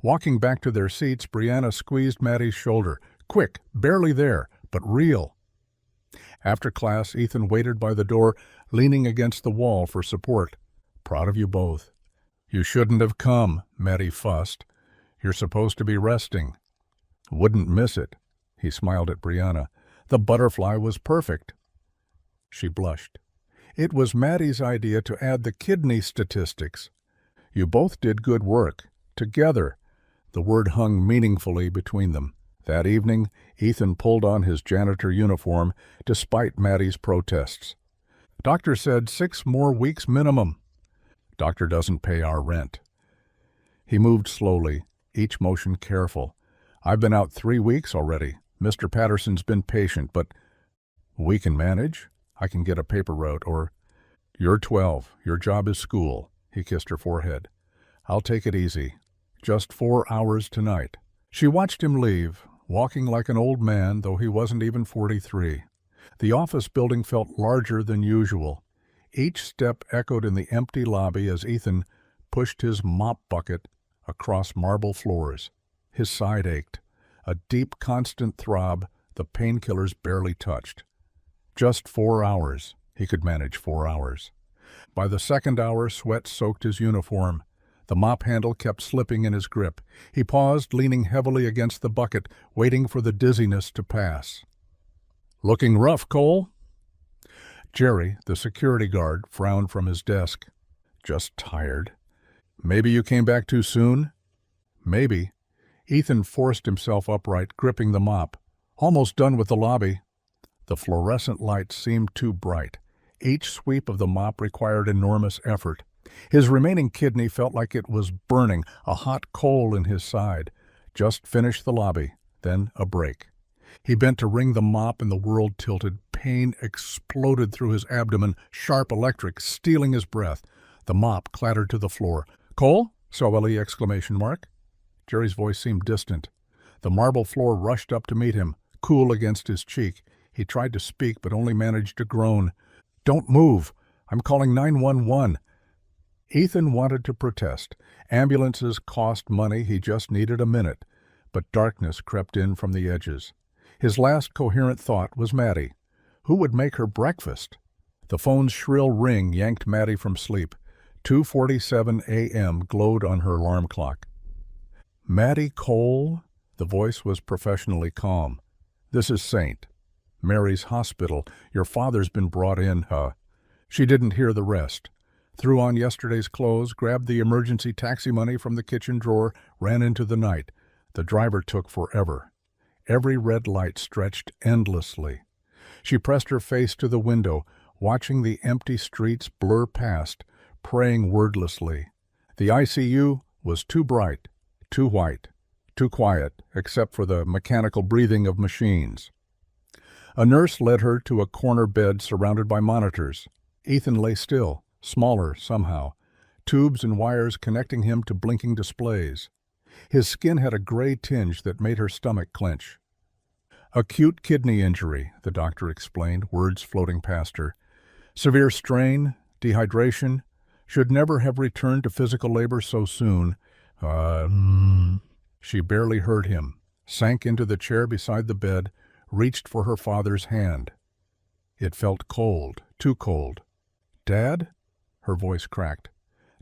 Walking back to their seats, Brianna squeezed Maddie's shoulder. Quick, barely there, but real. After class, Ethan waited by the door, leaning against the wall for support. "Proud of you both." "You shouldn't have come," Maddie fussed. "You're supposed to be resting." "Wouldn't miss it." He smiled at Brianna. "The butterfly was perfect." She blushed. It was Maddie's idea to add the kidney statistics. "You both did good work. Together." The word hung meaningfully between them. That evening, Ethan pulled on his janitor uniform, despite Maddie's protests. "Doctor said 6 more weeks minimum." "Doctor doesn't pay our rent." He moved slowly, each motion careful. "I've been out 3 weeks already. Mr. Patterson's been patient, but we can manage. I can get a paper route, or you're 12. Your job is school." He kissed her forehead. "I'll take it easy. Just 4 hours tonight." She watched him leave, walking like an old man, though he wasn't even 43. The office building felt larger than usual. Each step echoed in the empty lobby as Ethan pushed his mop bucket across marble floors. His side ached. A deep, constant throb the painkillers barely touched. Just 4 hours. He could manage 4 hours. By the second hour, sweat soaked his uniform. The mop handle kept slipping in his grip. He paused, leaning heavily against the bucket, waiting for the dizziness to pass. "Looking rough, Cole." Jerry, the security guard, frowned from his desk. "Just tired." "Maybe you came back too soon?" "Maybe." Ethan forced himself upright, gripping the mop. "Almost done with the lobby." The fluorescent light seemed too bright. Each sweep of the mop required enormous effort. His remaining kidney felt like it was burning, a hot coal in his side. Just finished the lobby, then a break. He bent to wring the mop and the world tilted. Pain exploded through his abdomen, sharp electric, stealing his breath. The mop clattered to the floor. "Cole?" Sawelli exclamation mark. Jerry's voice seemed distant. The marble floor rushed up to meet him, cool against his cheek. He tried to speak, but only managed to groan. "Don't move. I'm calling 911. Ethan wanted to protest. Ambulances cost money, he just needed a minute. But darkness crept in from the edges. His last coherent thought was Maddie. Who would make her breakfast? The phone's shrill ring yanked Maddie from sleep. 2:47 a.m. glowed on her alarm clock. "Maddie Cole?" The voice was professionally calm. "This is St. Mary's Hospital. Your father's been brought in, She didn't hear the rest. Threw on yesterday's clothes, grabbed the emergency taxi money from the kitchen drawer, ran into the night. The driver took forever. Every red light stretched endlessly. She pressed her face to the window, watching the empty streets blur past, praying wordlessly. The ICU was too bright, too white, too quiet, except for the mechanical breathing of machines. A nurse led her to a corner bed surrounded by monitors. Ethan lay still, smaller somehow. tubes and wires connecting him to blinking displays. His skin had a gray tinge that made her stomach clench. Acute kidney injury, the doctor explained, words floating past her. Severe strain, dehydration, should never have returned to physical labor so soon. She barely heard him, sank into the chair beside the bed, reached for her father's hand. It felt cold, too cold. "Dad?" Her voice cracked.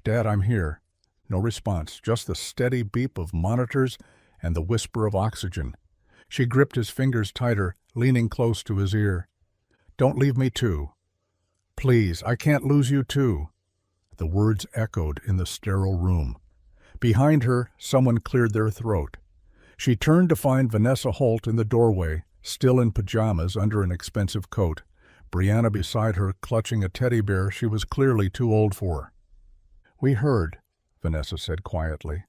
"Dad, I'm here." No response, just the steady beep of monitors and the whisper of oxygen. She gripped his fingers tighter, leaning close to his ear. "Don't leave me too. Please, I can't lose you too." The words echoed in the sterile room. Behind her, someone cleared their throat. She turned to find Vanessa Holt in the doorway, still in pajamas under an expensive coat. Brianna beside her, clutching a teddy bear she was clearly too old for. "We heard," Vanessa said quietly.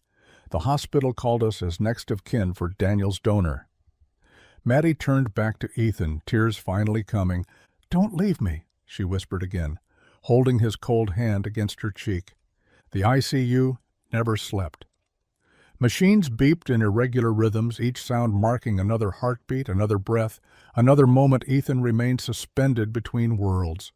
"The hospital called us as next of kin for Daniel's donor." Maddie turned back to Ethan, tears finally coming. "Don't leave me," she whispered again, holding his cold hand against her cheek. The ICU never slept. Machines beeped in irregular rhythms, each sound marking another heartbeat, another breath, another moment Ethan remained suspended between worlds.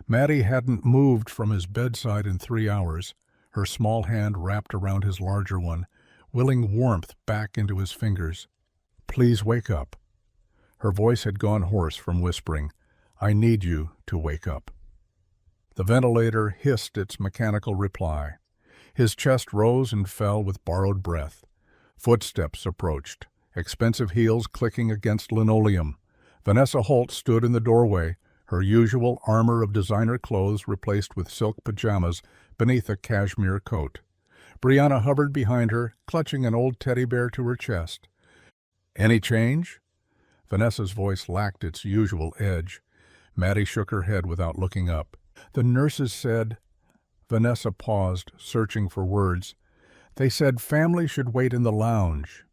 Maddie hadn't moved from his bedside in 3 hours, her small hand wrapped around his larger one, willing warmth back into his fingers. "Please wake up." Her voice had gone hoarse from whispering, "I need you to wake up." The ventilator hissed its mechanical reply. His chest rose and fell with borrowed breath. Footsteps approached, expensive heels clicking against linoleum. Vanessa Holt stood in the doorway, her usual armor of designer clothes replaced with silk pajamas beneath a cashmere coat. Brianna hovered behind her, clutching an old teddy bear to her chest. "Any change?" Vanessa's voice lacked its usual edge. Maddie shook her head without looking up. "The nurses said—" Vanessa paused, searching for words. "They said family should wait in the lounge."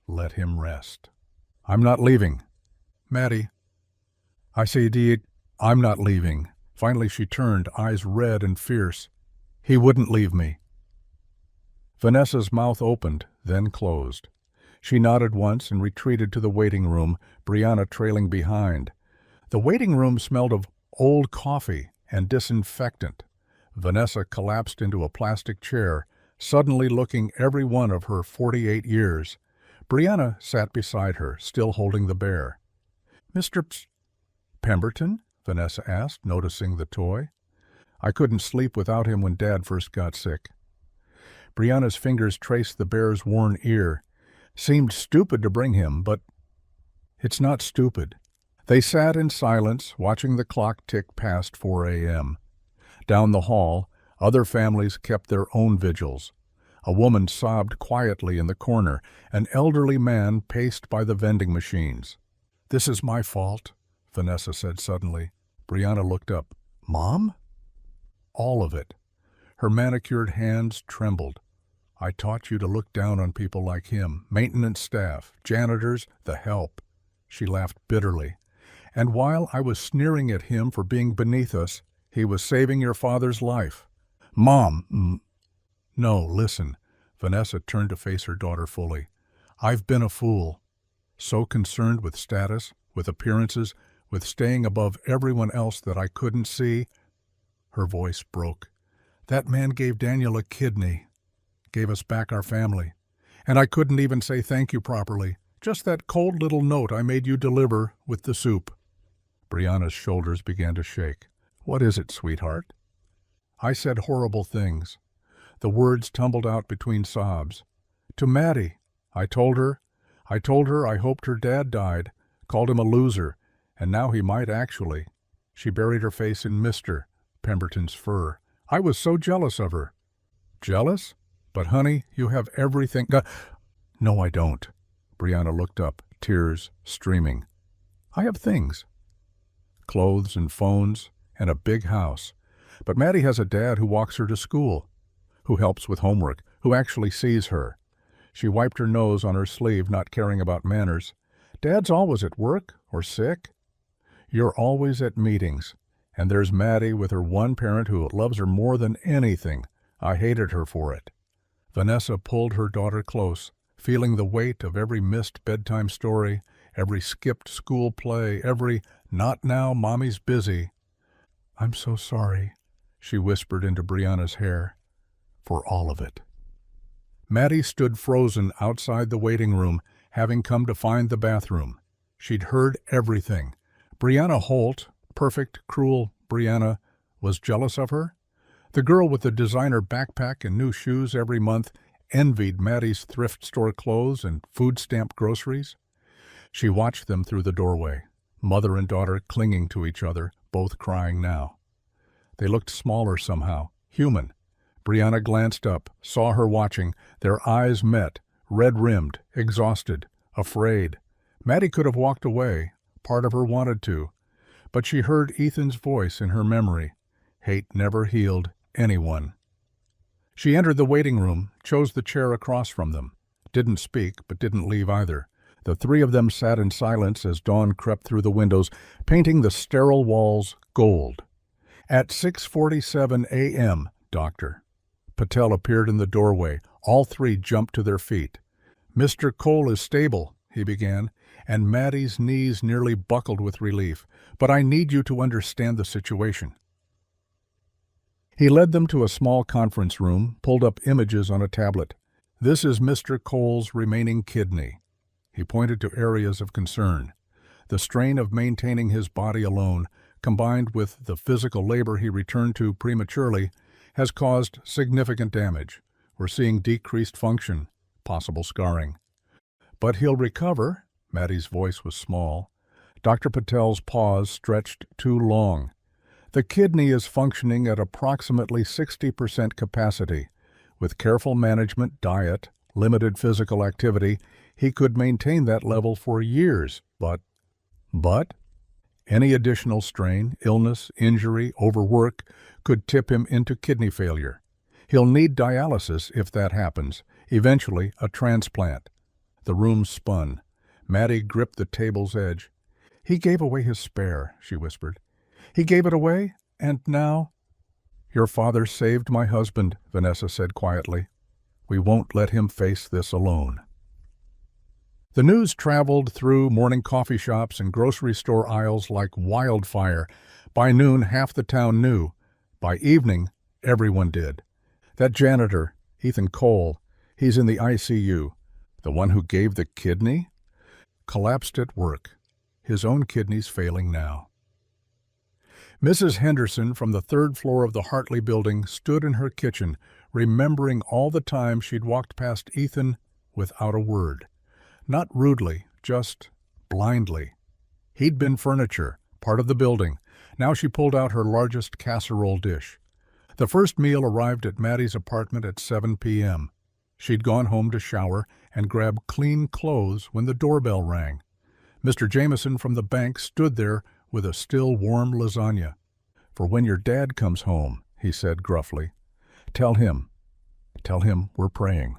Let him rest. "I'm not leaving." "Maddie." "I said, I'm not leaving." Finally she turned, eyes red and fierce. "He wouldn't leave me." Vanessa's mouth opened, then closed. She nodded once and retreated to the waiting room, Brianna trailing behind. The waiting room smelled of old coffee and disinfectant. Vanessa collapsed into a plastic chair, suddenly looking every one of her 48 years. Brianna sat beside her, still holding the bear. "Mr. Pemberton?" Vanessa asked, noticing the toy. "I couldn't sleep without him when Dad first got sick." Brianna's fingers traced the bear's worn ear. "Seemed stupid to bring him, but—" "It's not stupid." They sat in silence, watching the clock tick past 4 a.m. Down the hall, other families kept their own vigils. A woman sobbed quietly in the corner. An elderly man paced by the vending machines. "This is my fault," Vanessa said suddenly. Brianna looked up. "Mom?" "All of it." Her manicured hands trembled. "I taught you to look down on people like him, maintenance staff, janitors, the help." She laughed bitterly. "And while I was sneering at him for being beneath us, he was saving your father's life." "Mom!" "No, listen." Vanessa turned to face her daughter fully. "I've been a fool. So concerned with status, with appearances, with staying above everyone else that I couldn't see." Her voice broke. "That man gave Daniel a kidney. Gave us back our family. And I couldn't even say thank you properly. Just that cold little note I made you deliver with the soup." Brianna's shoulders began to shake. "What is it, sweetheart?" "I said horrible things." The words tumbled out between sobs. "To Maddie. I told her I hoped her dad died, called him a loser, and now he might actually." She buried her face in Mr. Pemberton's fur. "I was so jealous of her." "Jealous? But honey, you have everything—" "No, I don't." Brianna looked up, tears streaming. "I have things. Clothes and phones and a big house. But Maddie has a dad who walks her to school, who helps with homework, who actually sees her." She wiped her nose on her sleeve, not caring about manners. "Dad's always at work or sick." "You're always at meetings. And there's Maddie with her one parent who loves her more than anything. I hated her for it." Vanessa pulled her daughter close, feeling the weight of every missed bedtime story, every skipped school play, every "not now, Mommy's busy." "I'm so sorry," she whispered into Brianna's hair, "for all of it." Maddie stood frozen outside the waiting room, having come to find the bathroom. She'd heard everything. Brianna Holt, perfect, cruel Brianna, was jealous of her? The girl with the designer backpack and new shoes every month envied Maddie's thrift store clothes and food stamp groceries? She watched them through the doorway, mother and daughter clinging to each other, both crying now. They looked smaller somehow, human. Brianna glanced up, saw her watching. Their eyes met, red-rimmed, exhausted, afraid. Maddie could have walked away. Part of her wanted to. But she heard Ethan's voice in her memory. Hate never healed anyone. She entered the waiting room, chose the chair across from them. Didn't speak, but didn't leave either. The three of them sat in silence as dawn crept through the windows, painting the sterile walls gold. "At 6:47 a.m., Doctor." Patel appeared in the doorway. All three jumped to their feet. "Mr. Cole is stable," he began, and Maddie's knees nearly buckled with relief. "But I need you to understand the situation." He led them to a small conference room, pulled up images on a tablet. "This is Mr. Cole's remaining kidney." He pointed to areas of concern. The strain of maintaining his body alone, combined with the physical labor he returned to prematurely, has caused significant damage. We're seeing decreased function, possible scarring. "But he'll recover." Maddie's voice was small. Dr. Patel's pause stretched too long. "The kidney is functioning at approximately 60% capacity. With careful management, diet, limited physical activity, he could maintain that level for years, but any additional strain, illness, injury, overwork could tip him into kidney failure. He'll need dialysis if that happens, eventually a transplant." The room spun. Maddie gripped the table's edge. "He gave away his spare," she whispered. "He gave it away, and now—" "Your father saved my husband," Vanessa said quietly. "We won't let him face this alone." The news traveled through morning coffee shops and grocery store aisles like wildfire. By noon, half the town knew. By evening, everyone did. That janitor, Ethan Cole, he's in the ICU. The one who gave the kidney? Collapsed at work. His own kidney's failing now. Mrs. Henderson from the third floor of the Hartley building stood in her kitchen, remembering all the time she'd walked past Ethan without a word. Not rudely, just blindly. He'd been furniture, part of the building. Now she pulled out her largest casserole dish. The first meal arrived at Maddie's apartment at 7 p.m. She'd gone home to shower and grab clean clothes when the doorbell rang. Mr. Jameson from the bank stood there with a still warm lasagna. "For when your dad comes home," he said gruffly. Tell him we're praying."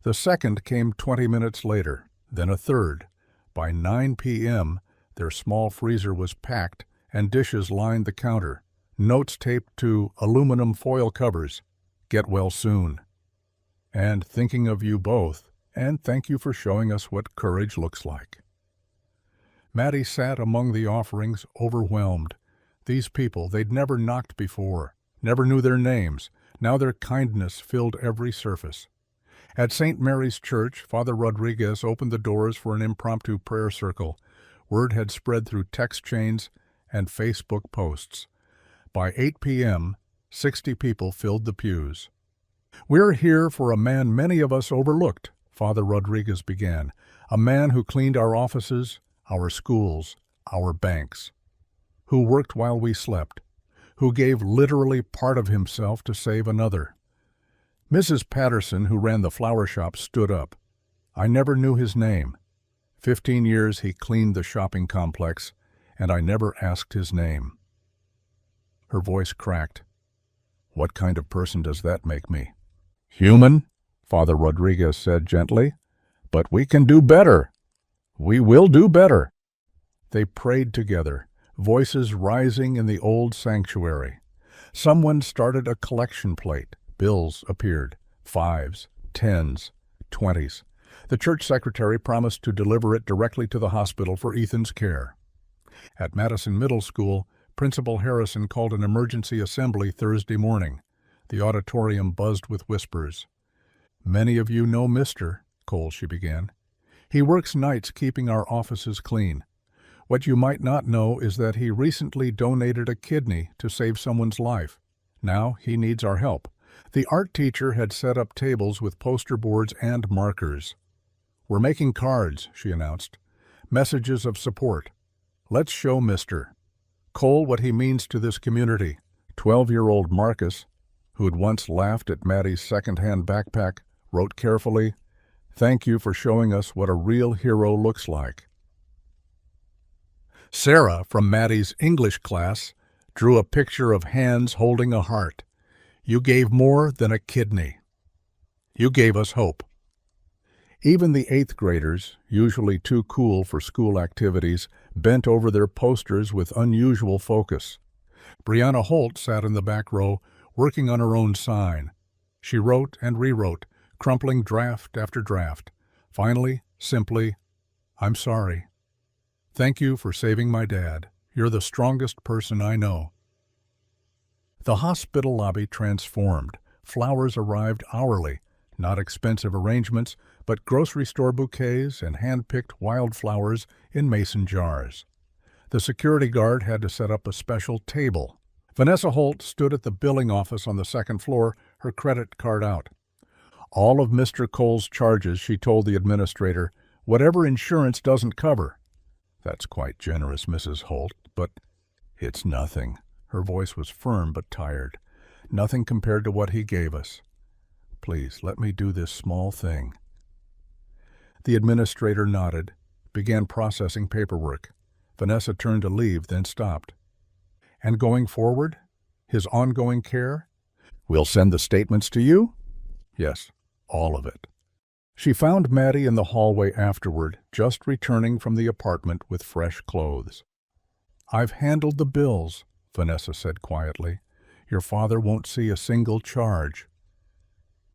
The second came 20 minutes later, then a third. By 9 p.m., their small freezer was packed and dishes lined the counter, notes taped to aluminum foil covers. "Get well soon. And thinking of you both, and thank you for showing us what courage looks like." Maddie sat among the offerings, overwhelmed. These people, they'd never knocked before, never knew their names. Now their kindness filled every surface. At St. Mary's Church, Father Rodriguez opened the doors for an impromptu prayer circle. Word had spread through text chains and Facebook posts. By 8 p.m., 60 people filled the pews. "We're here for a man many of us overlooked," Father Rodriguez began. "A man who cleaned our offices, our schools, our banks. Who worked while we slept. Who gave literally part of himself to save another." Mrs. Patterson, who ran the flower shop, stood up. "I never knew his name. 15 years he cleaned the shopping complex, and I never asked his name." Her voice cracked. "What kind of person does that make me?" "Human," Father Rodriguez said gently. "But we can do better. We will do better." They prayed together. voices rising in the old sanctuary. Someone started a collection plate. Bills appeared. 5s, 10s, 20s. The church secretary promised to deliver it directly to the hospital for Ethan's care. At Madison Middle School, Principal Harrison called an emergency assembly Thursday morning. The auditorium buzzed with whispers. "Many of you know Mr. Cole," she began. "He works nights keeping our offices clean. What you might not know is that he recently donated a kidney to save someone's life. Now he needs our help." The art teacher had set up tables with poster boards and markers. "We're making cards," she announced. "Messages of support. Let's show Mr. Cole what he means to this community." 12-year-old Marcus, who had once laughed at Maddie's second-hand backpack, wrote carefully, "Thank you for showing us what a real hero looks like." Sarah, from Maddie's English class, drew a picture of hands holding a heart. "You gave more than a kidney. You gave us hope." Even the 8th graders, usually too cool for school activities, bent over their posters with unusual focus. Brianna Holt sat in the back row, working on her own sign. She wrote and rewrote, crumpling draft after draft. Finally, simply, "I'm sorry. Thank you for saving my dad. You're the strongest person I know." The hospital lobby transformed. Flowers arrived hourly, not expensive arrangements, but grocery store bouquets and hand-picked wildflowers in mason jars. The security guard had to set up a special table. Vanessa Holt stood at the billing office on the second floor, her credit card out. All of Mr. Cole's charges, she told the administrator, whatever insurance doesn't cover. "That's quite generous, Mrs. Holt, but it's nothing." Her voice was firm but tired. "Nothing compared to what he gave us. Please, let me do this small thing." The administrator nodded, began processing paperwork. Vanessa turned to leave, then stopped. "And going forward? His ongoing care? We'll send the statements to you?" "Yes, all of it." She found Maddie in the hallway afterward, just returning from the apartment with fresh clothes. "I've handled the bills," Vanessa said quietly. "Your father won't see a single charge."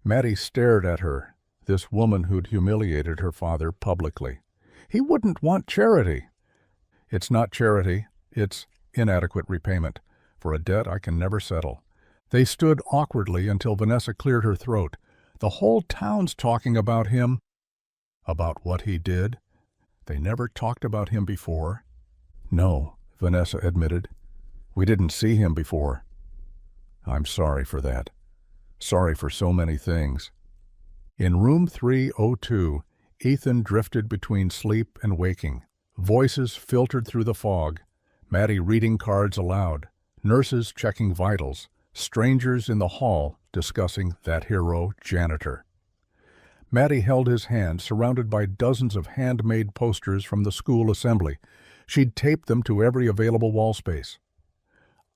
Maddie stared at her, this woman who'd humiliated her father publicly. "He wouldn't want charity." "It's not charity. It's inadequate repayment for a debt I can never settle." They stood awkwardly until Vanessa cleared her throat. "The whole town's talking about him." "About what he did? They never talked about him before." "No," Vanessa admitted. "We didn't see him before." "I'm sorry for that. Sorry for so many things." In room 302, Ethan drifted between sleep and waking. Voices filtered through the fog. Maddie reading cards aloud. Nurses checking vitals. Strangers in the hall discussing that hero janitor. Maddie held his hand, surrounded by dozens of handmade posters from the school assembly. She'd taped them to every available wall space.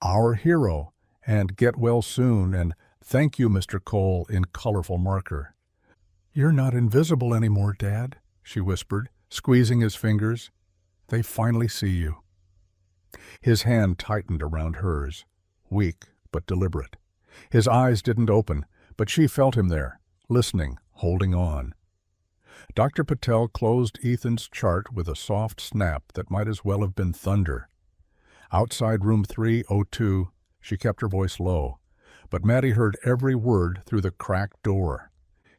"Our hero," and "Get well soon," and "Thank you, Mr. Cole," in colorful marker. "You're not invisible anymore, Dad," she whispered, squeezing his fingers. "They finally see you." His hand tightened around hers, weak but deliberate. His eyes didn't open, but she felt him there, listening, holding on. Dr. Patel closed Ethan's chart with a soft snap that might as well have been thunder. Outside room 302, she kept her voice low, but Maddie heard every word through the cracked door.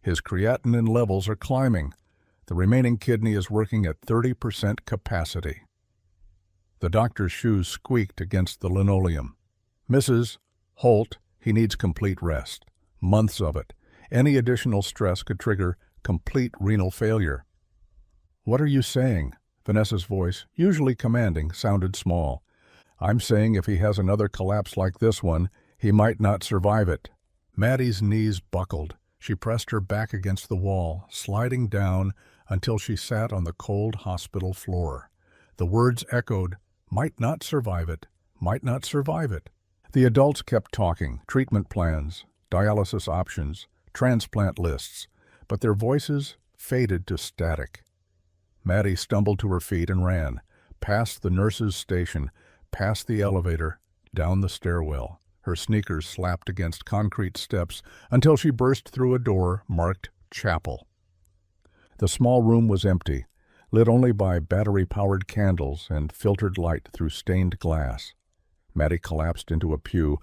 "His creatinine levels are climbing. The remaining kidney is working at 30% capacity." The doctor's shoes squeaked against the linoleum. "Mrs. Holt, he needs complete rest. Months of it. Any additional stress could trigger complete renal failure." "What are you saying?" Vanessa's voice, usually commanding, sounded small. "I'm saying if he has another collapse like this one, he might not survive it." Maddie's knees buckled. She pressed her back against the wall, sliding down until she sat on the cold hospital floor. The words echoed, "Might not survive it, might not survive it." The adults kept talking, treatment plans, dialysis options, transplant lists, but their voices faded to static. Maddie stumbled to her feet and ran, past the nurse's station, past the elevator, down the stairwell. Her sneakers slapped against concrete steps until she burst through a door marked Chapel. The small room was empty, lit only by battery-powered candles and filtered light through stained glass. Maddie collapsed into a pew,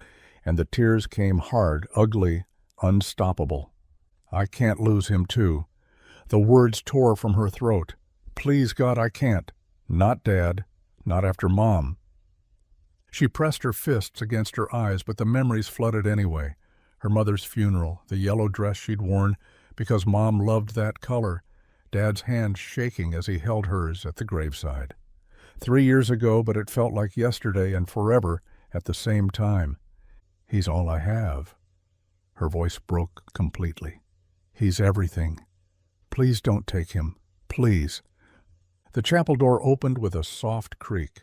and the tears came hard, ugly, unstoppable. I can't lose him too. The words tore from her throat. Please, God, I can't. Not Dad. Not after Mom. She pressed her fists against her eyes, but the memories flooded anyway. Her mother's funeral, the yellow dress she'd worn because Mom loved that color, Dad's hand shaking as he held hers at the graveside. 3 years ago, but it felt like yesterday and forever at the same time. He's all I have. Her voice broke completely. He's everything. Please don't take him. Please. The chapel door opened with a soft creak.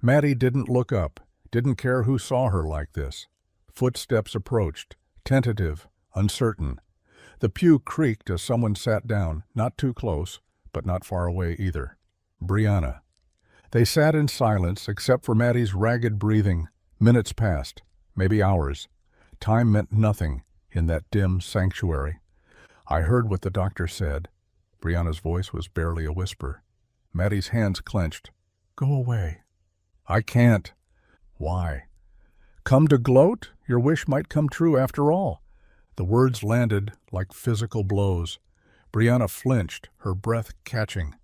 Maddie didn't look up, didn't care who saw her like this. Footsteps approached, tentative, uncertain. The pew creaked as someone sat down, not too close, but not far away either. Brianna. They sat in silence except for Maddie's ragged breathing. Minutes passed, maybe hours. Time meant nothing in that dim sanctuary. I heard what the doctor said. Brianna's voice was barely a whisper. Maddie's hands clenched. Go away. I can't. Why? Come to gloat? Your wish might come true after all. The words landed like physical blows. Brianna flinched, her breath catching.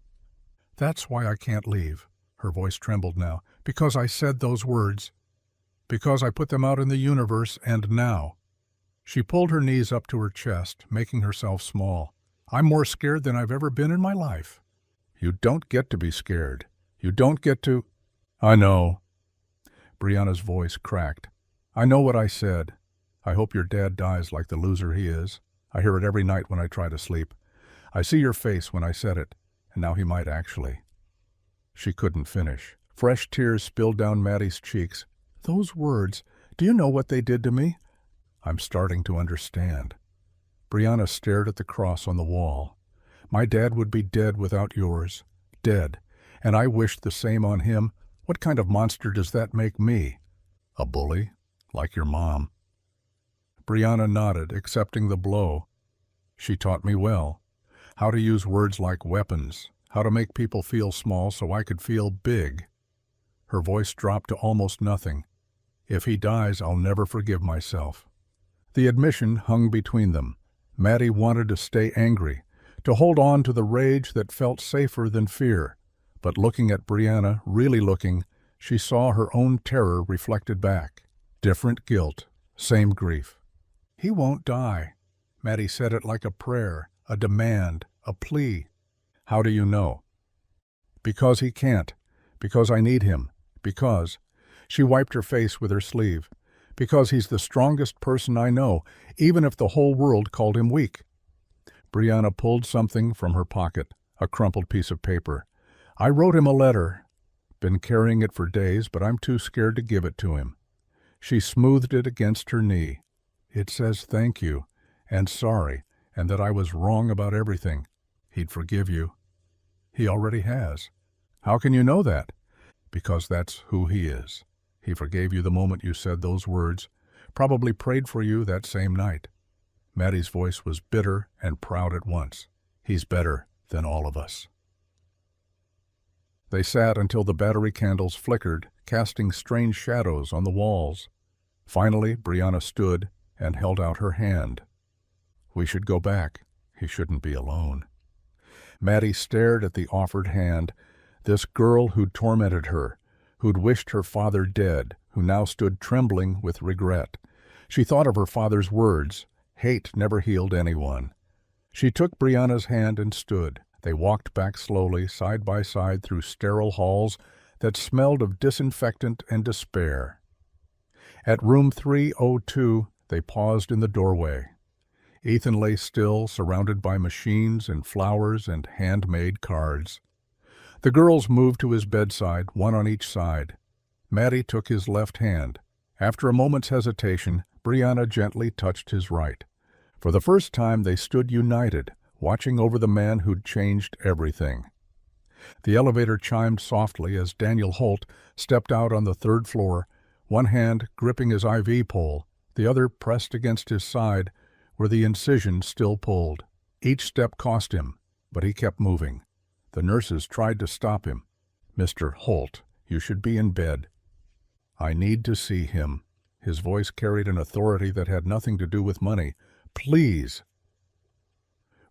That's why I can't leave. Her voice trembled now. Because I said those words. Because I put them out in the universe, and now. She pulled her knees up to her chest, making herself small. I'm more scared than I've ever been in my life. You don't get to be scared. You don't get to... I know. Brianna's voice cracked. I know what I said. I hope your dad dies like the loser he is. I hear it every night when I try to sleep. I see your face when I said it, and now he might actually. She couldn't finish. Fresh tears spilled down Maddie's cheeks. Those words, do you know what they did to me? I'm starting to understand. Brianna stared at the cross on the wall. My dad would be dead without yours. Dead. And I wished the same on him. What kind of monster does that make me? A bully? Like your mom. Brianna nodded, accepting the blow. She taught me well. How to use words like weapons. How to make people feel small so I could feel big. Her voice dropped to almost nothing. If he dies, I'll never forgive myself. The admission hung between them. Maddie wanted to stay angry, to hold on to the rage that felt safer than fear. But looking at Brianna, really looking, she saw her own terror reflected back. Different guilt, same grief. He won't die. Maddie said it like a prayer, a demand, a plea. How do you know? Because he can't. Because I need him. Because... She wiped her face with her sleeve. Because he's the strongest person I know, even if the whole world called him weak. Brianna pulled something from her pocket, a crumpled piece of paper. I wrote him a letter. Been carrying it for days, but I'm too scared to give it to him. She smoothed it against her knee. It says thank you, and sorry, and that I was wrong about everything. He'd forgive you. He already has. How can you know that? Because that's who he is. He forgave you the moment you said those words, probably prayed for you that same night. Maddie's voice was bitter and proud at once. He's better than all of us. They sat until the battery candles flickered, casting strange shadows on the walls. Finally, Brianna stood and held out her hand. We should go back. He shouldn't be alone. Maddie stared at the offered hand, this girl who'd tormented her, who'd wished her father dead, who now stood trembling with regret. She thought of her father's words, hate never healed anyone. She took Brianna's hand and stood. They walked back slowly, side by side through sterile halls that smelled of disinfectant and despair. At room 302, they paused in the doorway. Ethan lay still, surrounded by machines and flowers and handmade cards. The girls moved to his bedside, one on each side. Maddie took his left hand. After a moment's hesitation, Brianna gently touched his right. For the first time, they stood united, watching over the man who'd changed everything. The elevator chimed softly as Daniel Holt stepped out on the third floor, one hand gripping his IV pole, the other pressed against his side where the incision still pulled. Each step cost him, but he kept moving. The nurses tried to stop him. "Mr. Holt, you should be in bed." "I need to see him." His voice carried an authority that had nothing to do with money. "Please."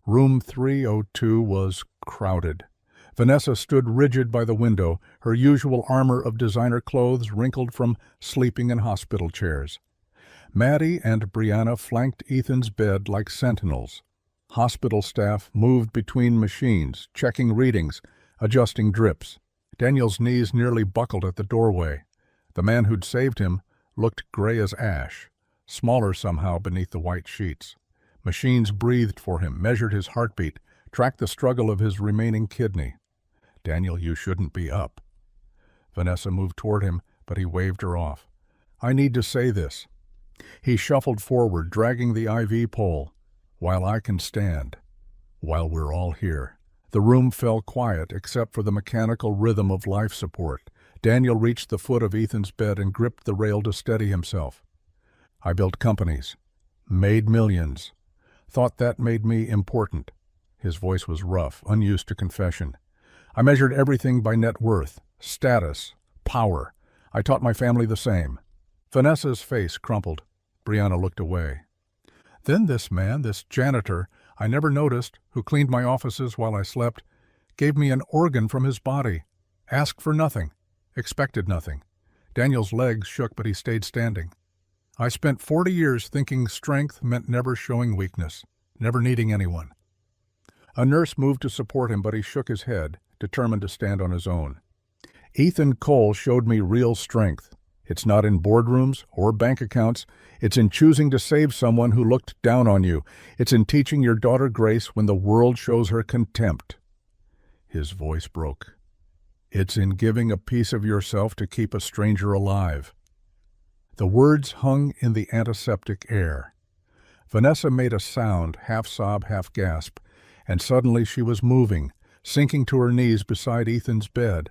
Room 302 was crowded. Vanessa stood rigid by the window, her usual armor of designer clothes wrinkled from sleeping in hospital chairs. Maddie and Brianna flanked Ethan's bed like sentinels. Hospital staff moved between machines, checking readings, adjusting drips. Daniel's knees nearly buckled at the doorway. The man who'd saved him looked gray as ash, smaller somehow beneath the white sheets. Machines breathed for him, measured his heartbeat, tracked the struggle of his remaining kidney. "Daniel, you shouldn't be up." Vanessa moved toward him, but he waved her off. "I need to say this." He shuffled forward, dragging the IV pole. "While I can stand, while we're all here." The room fell quiet except for the mechanical rhythm of life support. Daniel reached the foot of Ethan's bed and gripped the rail to steady himself. "I built companies, made millions, thought that made me important." His voice was rough, unused to confession. "I measured everything by net worth, status, power. I taught my family the same." Vanessa's face crumpled. Brianna looked away. "Then this man, this janitor, I never noticed, who cleaned my offices while I slept, gave me an organ from his body. Asked for nothing, expected nothing." Daniel's legs shook, but he stayed standing. "I spent 40 years thinking strength meant never showing weakness, never needing anyone." A nurse moved to support him, but he shook his head, determined to stand on his own. "Ethan Cole showed me real strength. It's not in boardrooms or bank accounts. It's in choosing to save someone who looked down on you. It's in teaching your daughter Grace when the world shows her contempt." His voice broke. "It's in giving a piece of yourself to keep a stranger alive." The words hung in the antiseptic air. Vanessa made a sound, half sob, half gasp, and suddenly she was moving, sinking to her knees beside Ethan's bed.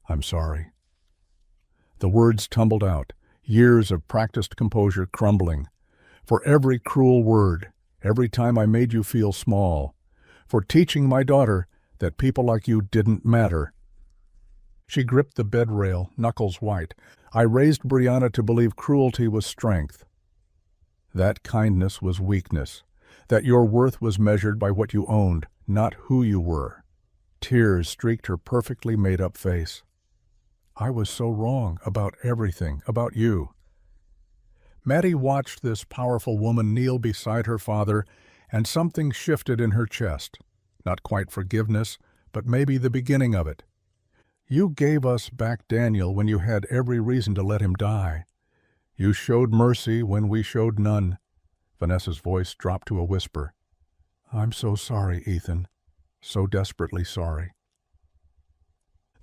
"I'm sorry." The words tumbled out, years of practiced composure crumbling. "For every cruel word, every time I made you feel small. For teaching my daughter that people like you didn't matter." She gripped the bed rail, knuckles white. "I raised Brianna to believe cruelty was strength. That kindness was weakness. That your worth was measured by what you owned, not who you were." Tears streaked her perfectly made-up face. "I was so wrong about everything, about you." Maddie watched this powerful woman kneel beside her father, and something shifted in her chest. Not quite forgiveness, but maybe the beginning of it. "You gave us back Daniel when you had every reason to let him die. You showed mercy when we showed none." Vanessa's voice dropped to a whisper. "I'm so sorry, Ethan. So desperately sorry."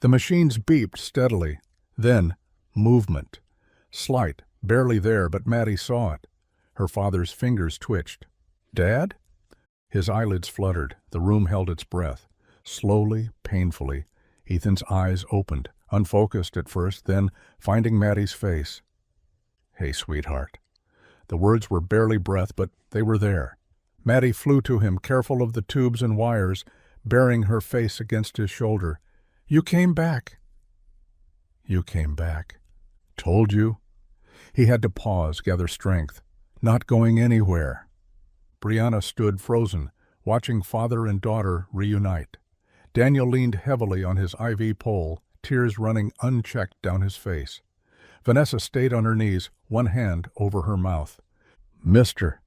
The machines beeped steadily. Then, movement. Slight, barely there, but Maddie saw it. Her father's fingers twitched. "Dad?" His eyelids fluttered. The room held its breath. Slowly, painfully, Ethan's eyes opened, unfocused at first, then finding Maddie's face. "Hey, sweetheart." The words were barely breath, but they were there. Maddie flew to him, careful of the tubes and wires, burying her face against his shoulder. "You came back." "You came back. Told you." He had to pause, gather strength. "Not going anywhere." Brianna stood frozen, watching father and daughter reunite. Daniel leaned heavily on his IV pole, tears running unchecked down his face. Vanessa stayed on her knees, one hand over her mouth. "Mr.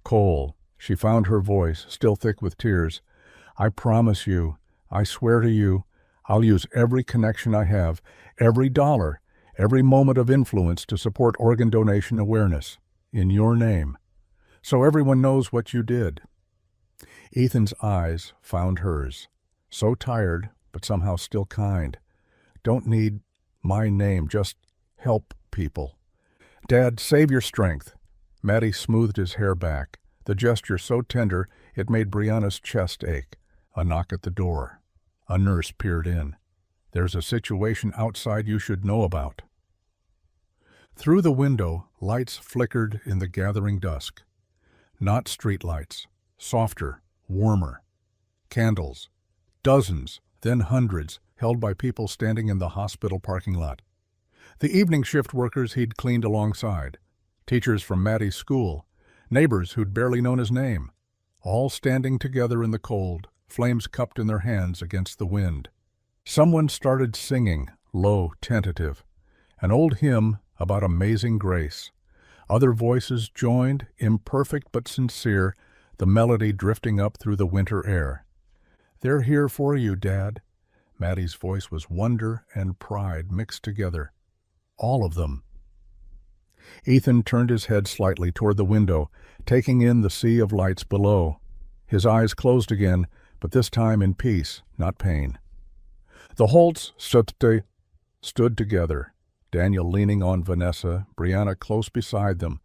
Cole," she found her voice, still thick with tears. "I promise you, I swear to you, I'll use every connection I have, every dollar, every moment of influence to support organ donation awareness, in your name, so everyone knows what you did." Ethan's eyes found hers. So tired, but somehow still kind. "Don't need my name, just help people." "Dad, save your strength." Maddie smoothed his hair back, the gesture so tender it made Brianna's chest ache. A knock at the door. A nurse peered in. "There's a situation outside you should know about." Through the window, lights flickered in the gathering dusk. Not street lights, softer, warmer. Candles. Dozens, then hundreds, held by people standing in the hospital parking lot. The evening shift workers he'd cleaned alongside. Teachers from Maddie's school. Neighbors who'd barely known his name. All standing together in the cold, flames cupped in their hands against the wind. Someone started singing, low, tentative. An old hymn about amazing grace. Other voices joined, imperfect but sincere, the melody drifting up through the winter air. "They're here for you, Dad." Maddie's voice was wonder and pride mixed together. All of them. Ethan turned his head slightly toward the window, taking in the sea of lights below. His eyes closed again, but this time in peace, not pain. The Holtz stood together, Daniel leaning on Vanessa, Brianna close beside them,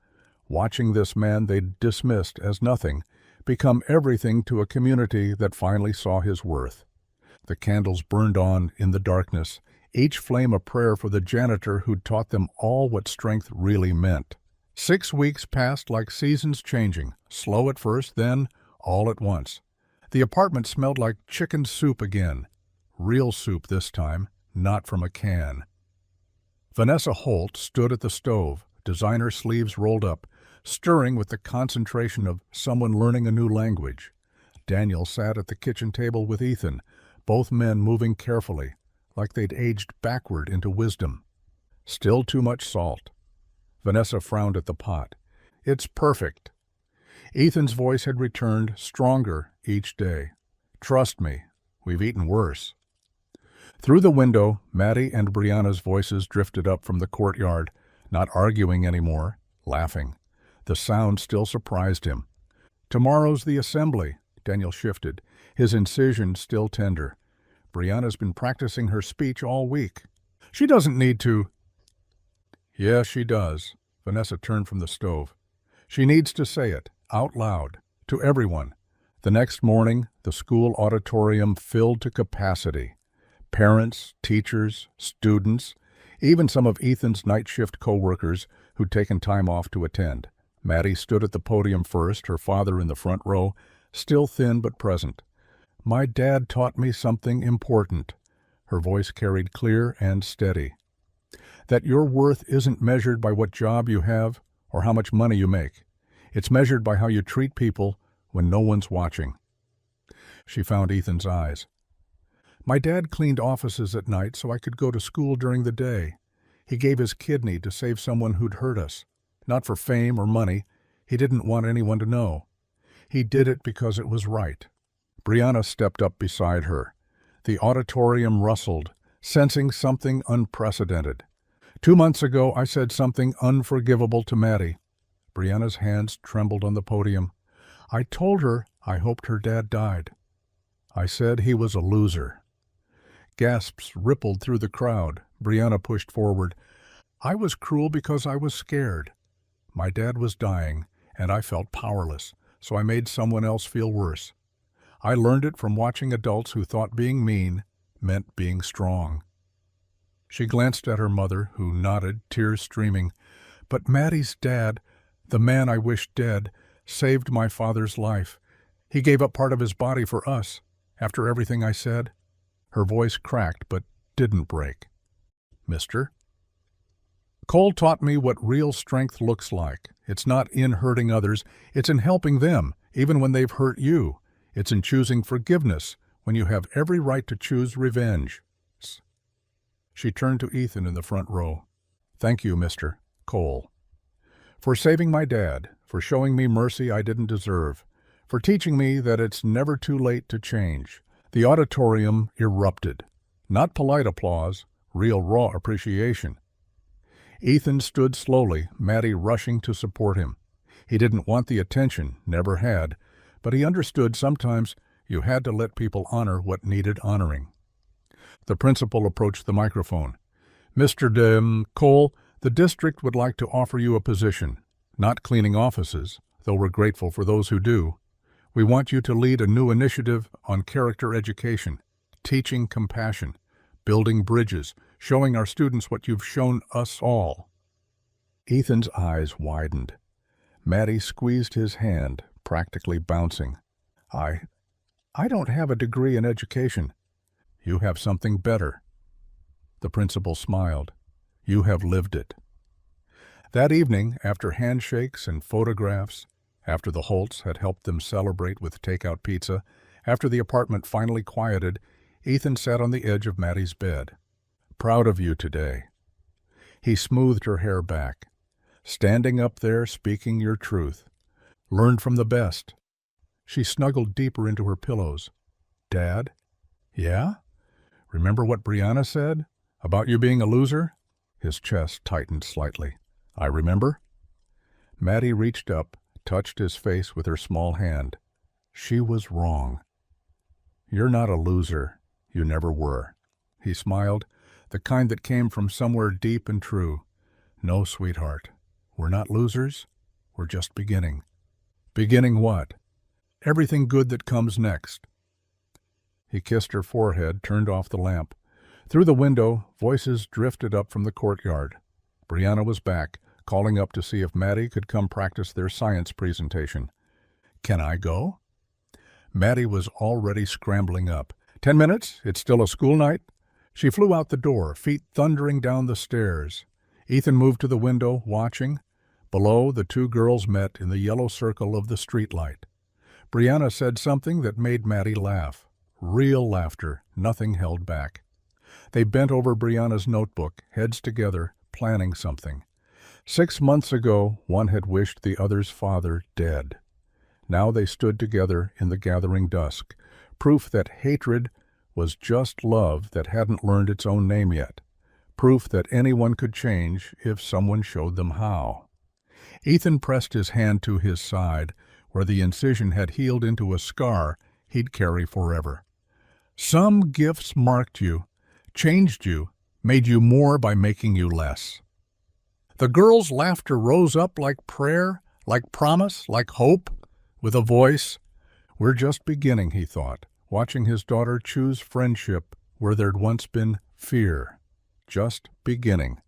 watching this man they'd dismissed as nothing become everything to a community that finally saw his worth. The candles burned on in the darkness, each flame a prayer for the janitor who'd taught them all what strength really meant. 6 weeks passed like seasons changing, slow at first, then all at once. The apartment smelled like chicken soup again. Real soup this time, not from a can. Vanessa Holt stood at the stove, designer sleeves rolled up, stirring with the concentration of someone learning a new language. Daniel sat at the kitchen table with Ethan, both men moving carefully, like they'd aged backward into wisdom. Still too much salt. Vanessa frowned at the pot. "It's perfect." Ethan's voice had returned, stronger each day. "Trust me, we've eaten worse." Through the window, Maddie and Brianna's voices drifted up from the courtyard, not arguing anymore, laughing. The sound still surprised him. "Tomorrow's the assembly," Daniel shifted, his incision still tender. "Brianna's been practicing her speech all week. She doesn't need to." "Yes, she does." Vanessa turned from the stove. "She needs to say it, out loud, to everyone." The next morning, the school auditorium filled to capacity. Parents, teachers, students, even some of Ethan's night shift co-workers who'd taken time off to attend. Maddie stood at the podium first, her father in the front row, still thin but present. "My dad taught me something important." Her voice carried clear and steady. "That your worth isn't measured by what job you have or how much money you make. It's measured by how you treat people when no one's watching." She found Ethan's eyes. "My dad cleaned offices at night so I could go to school during the day. He gave his kidney to save someone who'd hurt us. Not for fame or money. He didn't want anyone to know. He did it because it was right." Brianna stepped up beside her. The auditorium rustled, sensing something unprecedented. "2 months ago, I said something unforgivable to Maddie." Brianna's hands trembled on the podium. "I told her I hoped her dad died. I said he was a loser." Gasps rippled through the crowd. Brianna pushed forward. "I was cruel because I was scared. My dad was dying, and I felt powerless, so I made someone else feel worse. I learned it from watching adults who thought being mean meant being strong." She glanced at her mother, who nodded, tears streaming. "But Maddie's dad, the man I wished dead, saved my father's life. He gave up part of his body for us, after everything I said." Her voice cracked but didn't break. "Mister?" "Cole taught me what real strength looks like. It's not in hurting others, it's in helping them, even when they've hurt you. It's in choosing forgiveness when you have every right to choose revenge." She turned to Ethan in the front row. "Thank you, Mr. Cole. For saving my dad, for showing me mercy I didn't deserve, for teaching me that it's never too late to change." The auditorium erupted. Not polite applause, real raw appreciation. Ethan stood slowly, Maddie rushing to support him. He didn't want the attention, never had, but he understood sometimes you had to let people honor what needed honoring. The principal approached the microphone. "Mr. Cole, the district would like to offer you a position. Not cleaning offices, though we're grateful for those who do. We want you to lead a new initiative on character education. teaching compassion, building bridges, showing our students what you've shown us all." Ethan's eyes widened. Maddie squeezed his hand, practically bouncing. I don't have a degree in education." "You have something better." The principal smiled. "You have lived it." That evening, after handshakes and photographs, after the Holts had helped them celebrate with takeout pizza, after the apartment finally quieted, Ethan sat on the edge of Maddie's bed. "Proud of you today." He smoothed her hair back. "Standing up there speaking your truth. Learned from the best." She snuggled deeper into her pillows. "Dad?" "Yeah? Remember what Brianna said? About you being a loser?" His chest tightened slightly. "I remember." Maddie reached up, touched his face with her small hand. She was wrong. "You're not a loser. You never were." He smiled, the kind that came from somewhere deep and true. "No, sweetheart. We're not losers. We're just beginning." "Beginning what?" "Everything good that comes next." He kissed her forehead, turned off the lamp. Through the window, voices drifted up from the courtyard. Brianna was back, calling up to see if Maddie could come practice their science presentation. "Can I go?" Maddie was already scrambling up. 10 minutes? It's still a school night?" She flew out the door, feet thundering down the stairs. Ethan moved to the window, watching. Below, the two girls met in the yellow circle of the streetlight. Brianna said something that made Maddie laugh. Real laughter, nothing held back. They bent over Brianna's notebook, heads together, planning something. 6 months ago, one had wished the other's father dead. Now they stood together in the gathering dusk, proof that hatred was just love that hadn't learned its own name yet, proof that anyone could change if someone showed them how. Ethan pressed his hand to his side, where the incision had healed into a scar he'd carry forever. "Some gifts marked you, changed you, made you more by making you less." The girl's laughter rose up like prayer, like promise, like hope, with a voice. We're just beginning, he thought, watching his daughter choose friendship where there'd once been fear. Just beginning.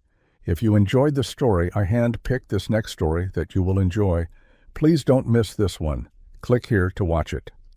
If you enjoyed the story, I hand-picked this next story that you will enjoy. Please don't miss this one. Click here to watch it.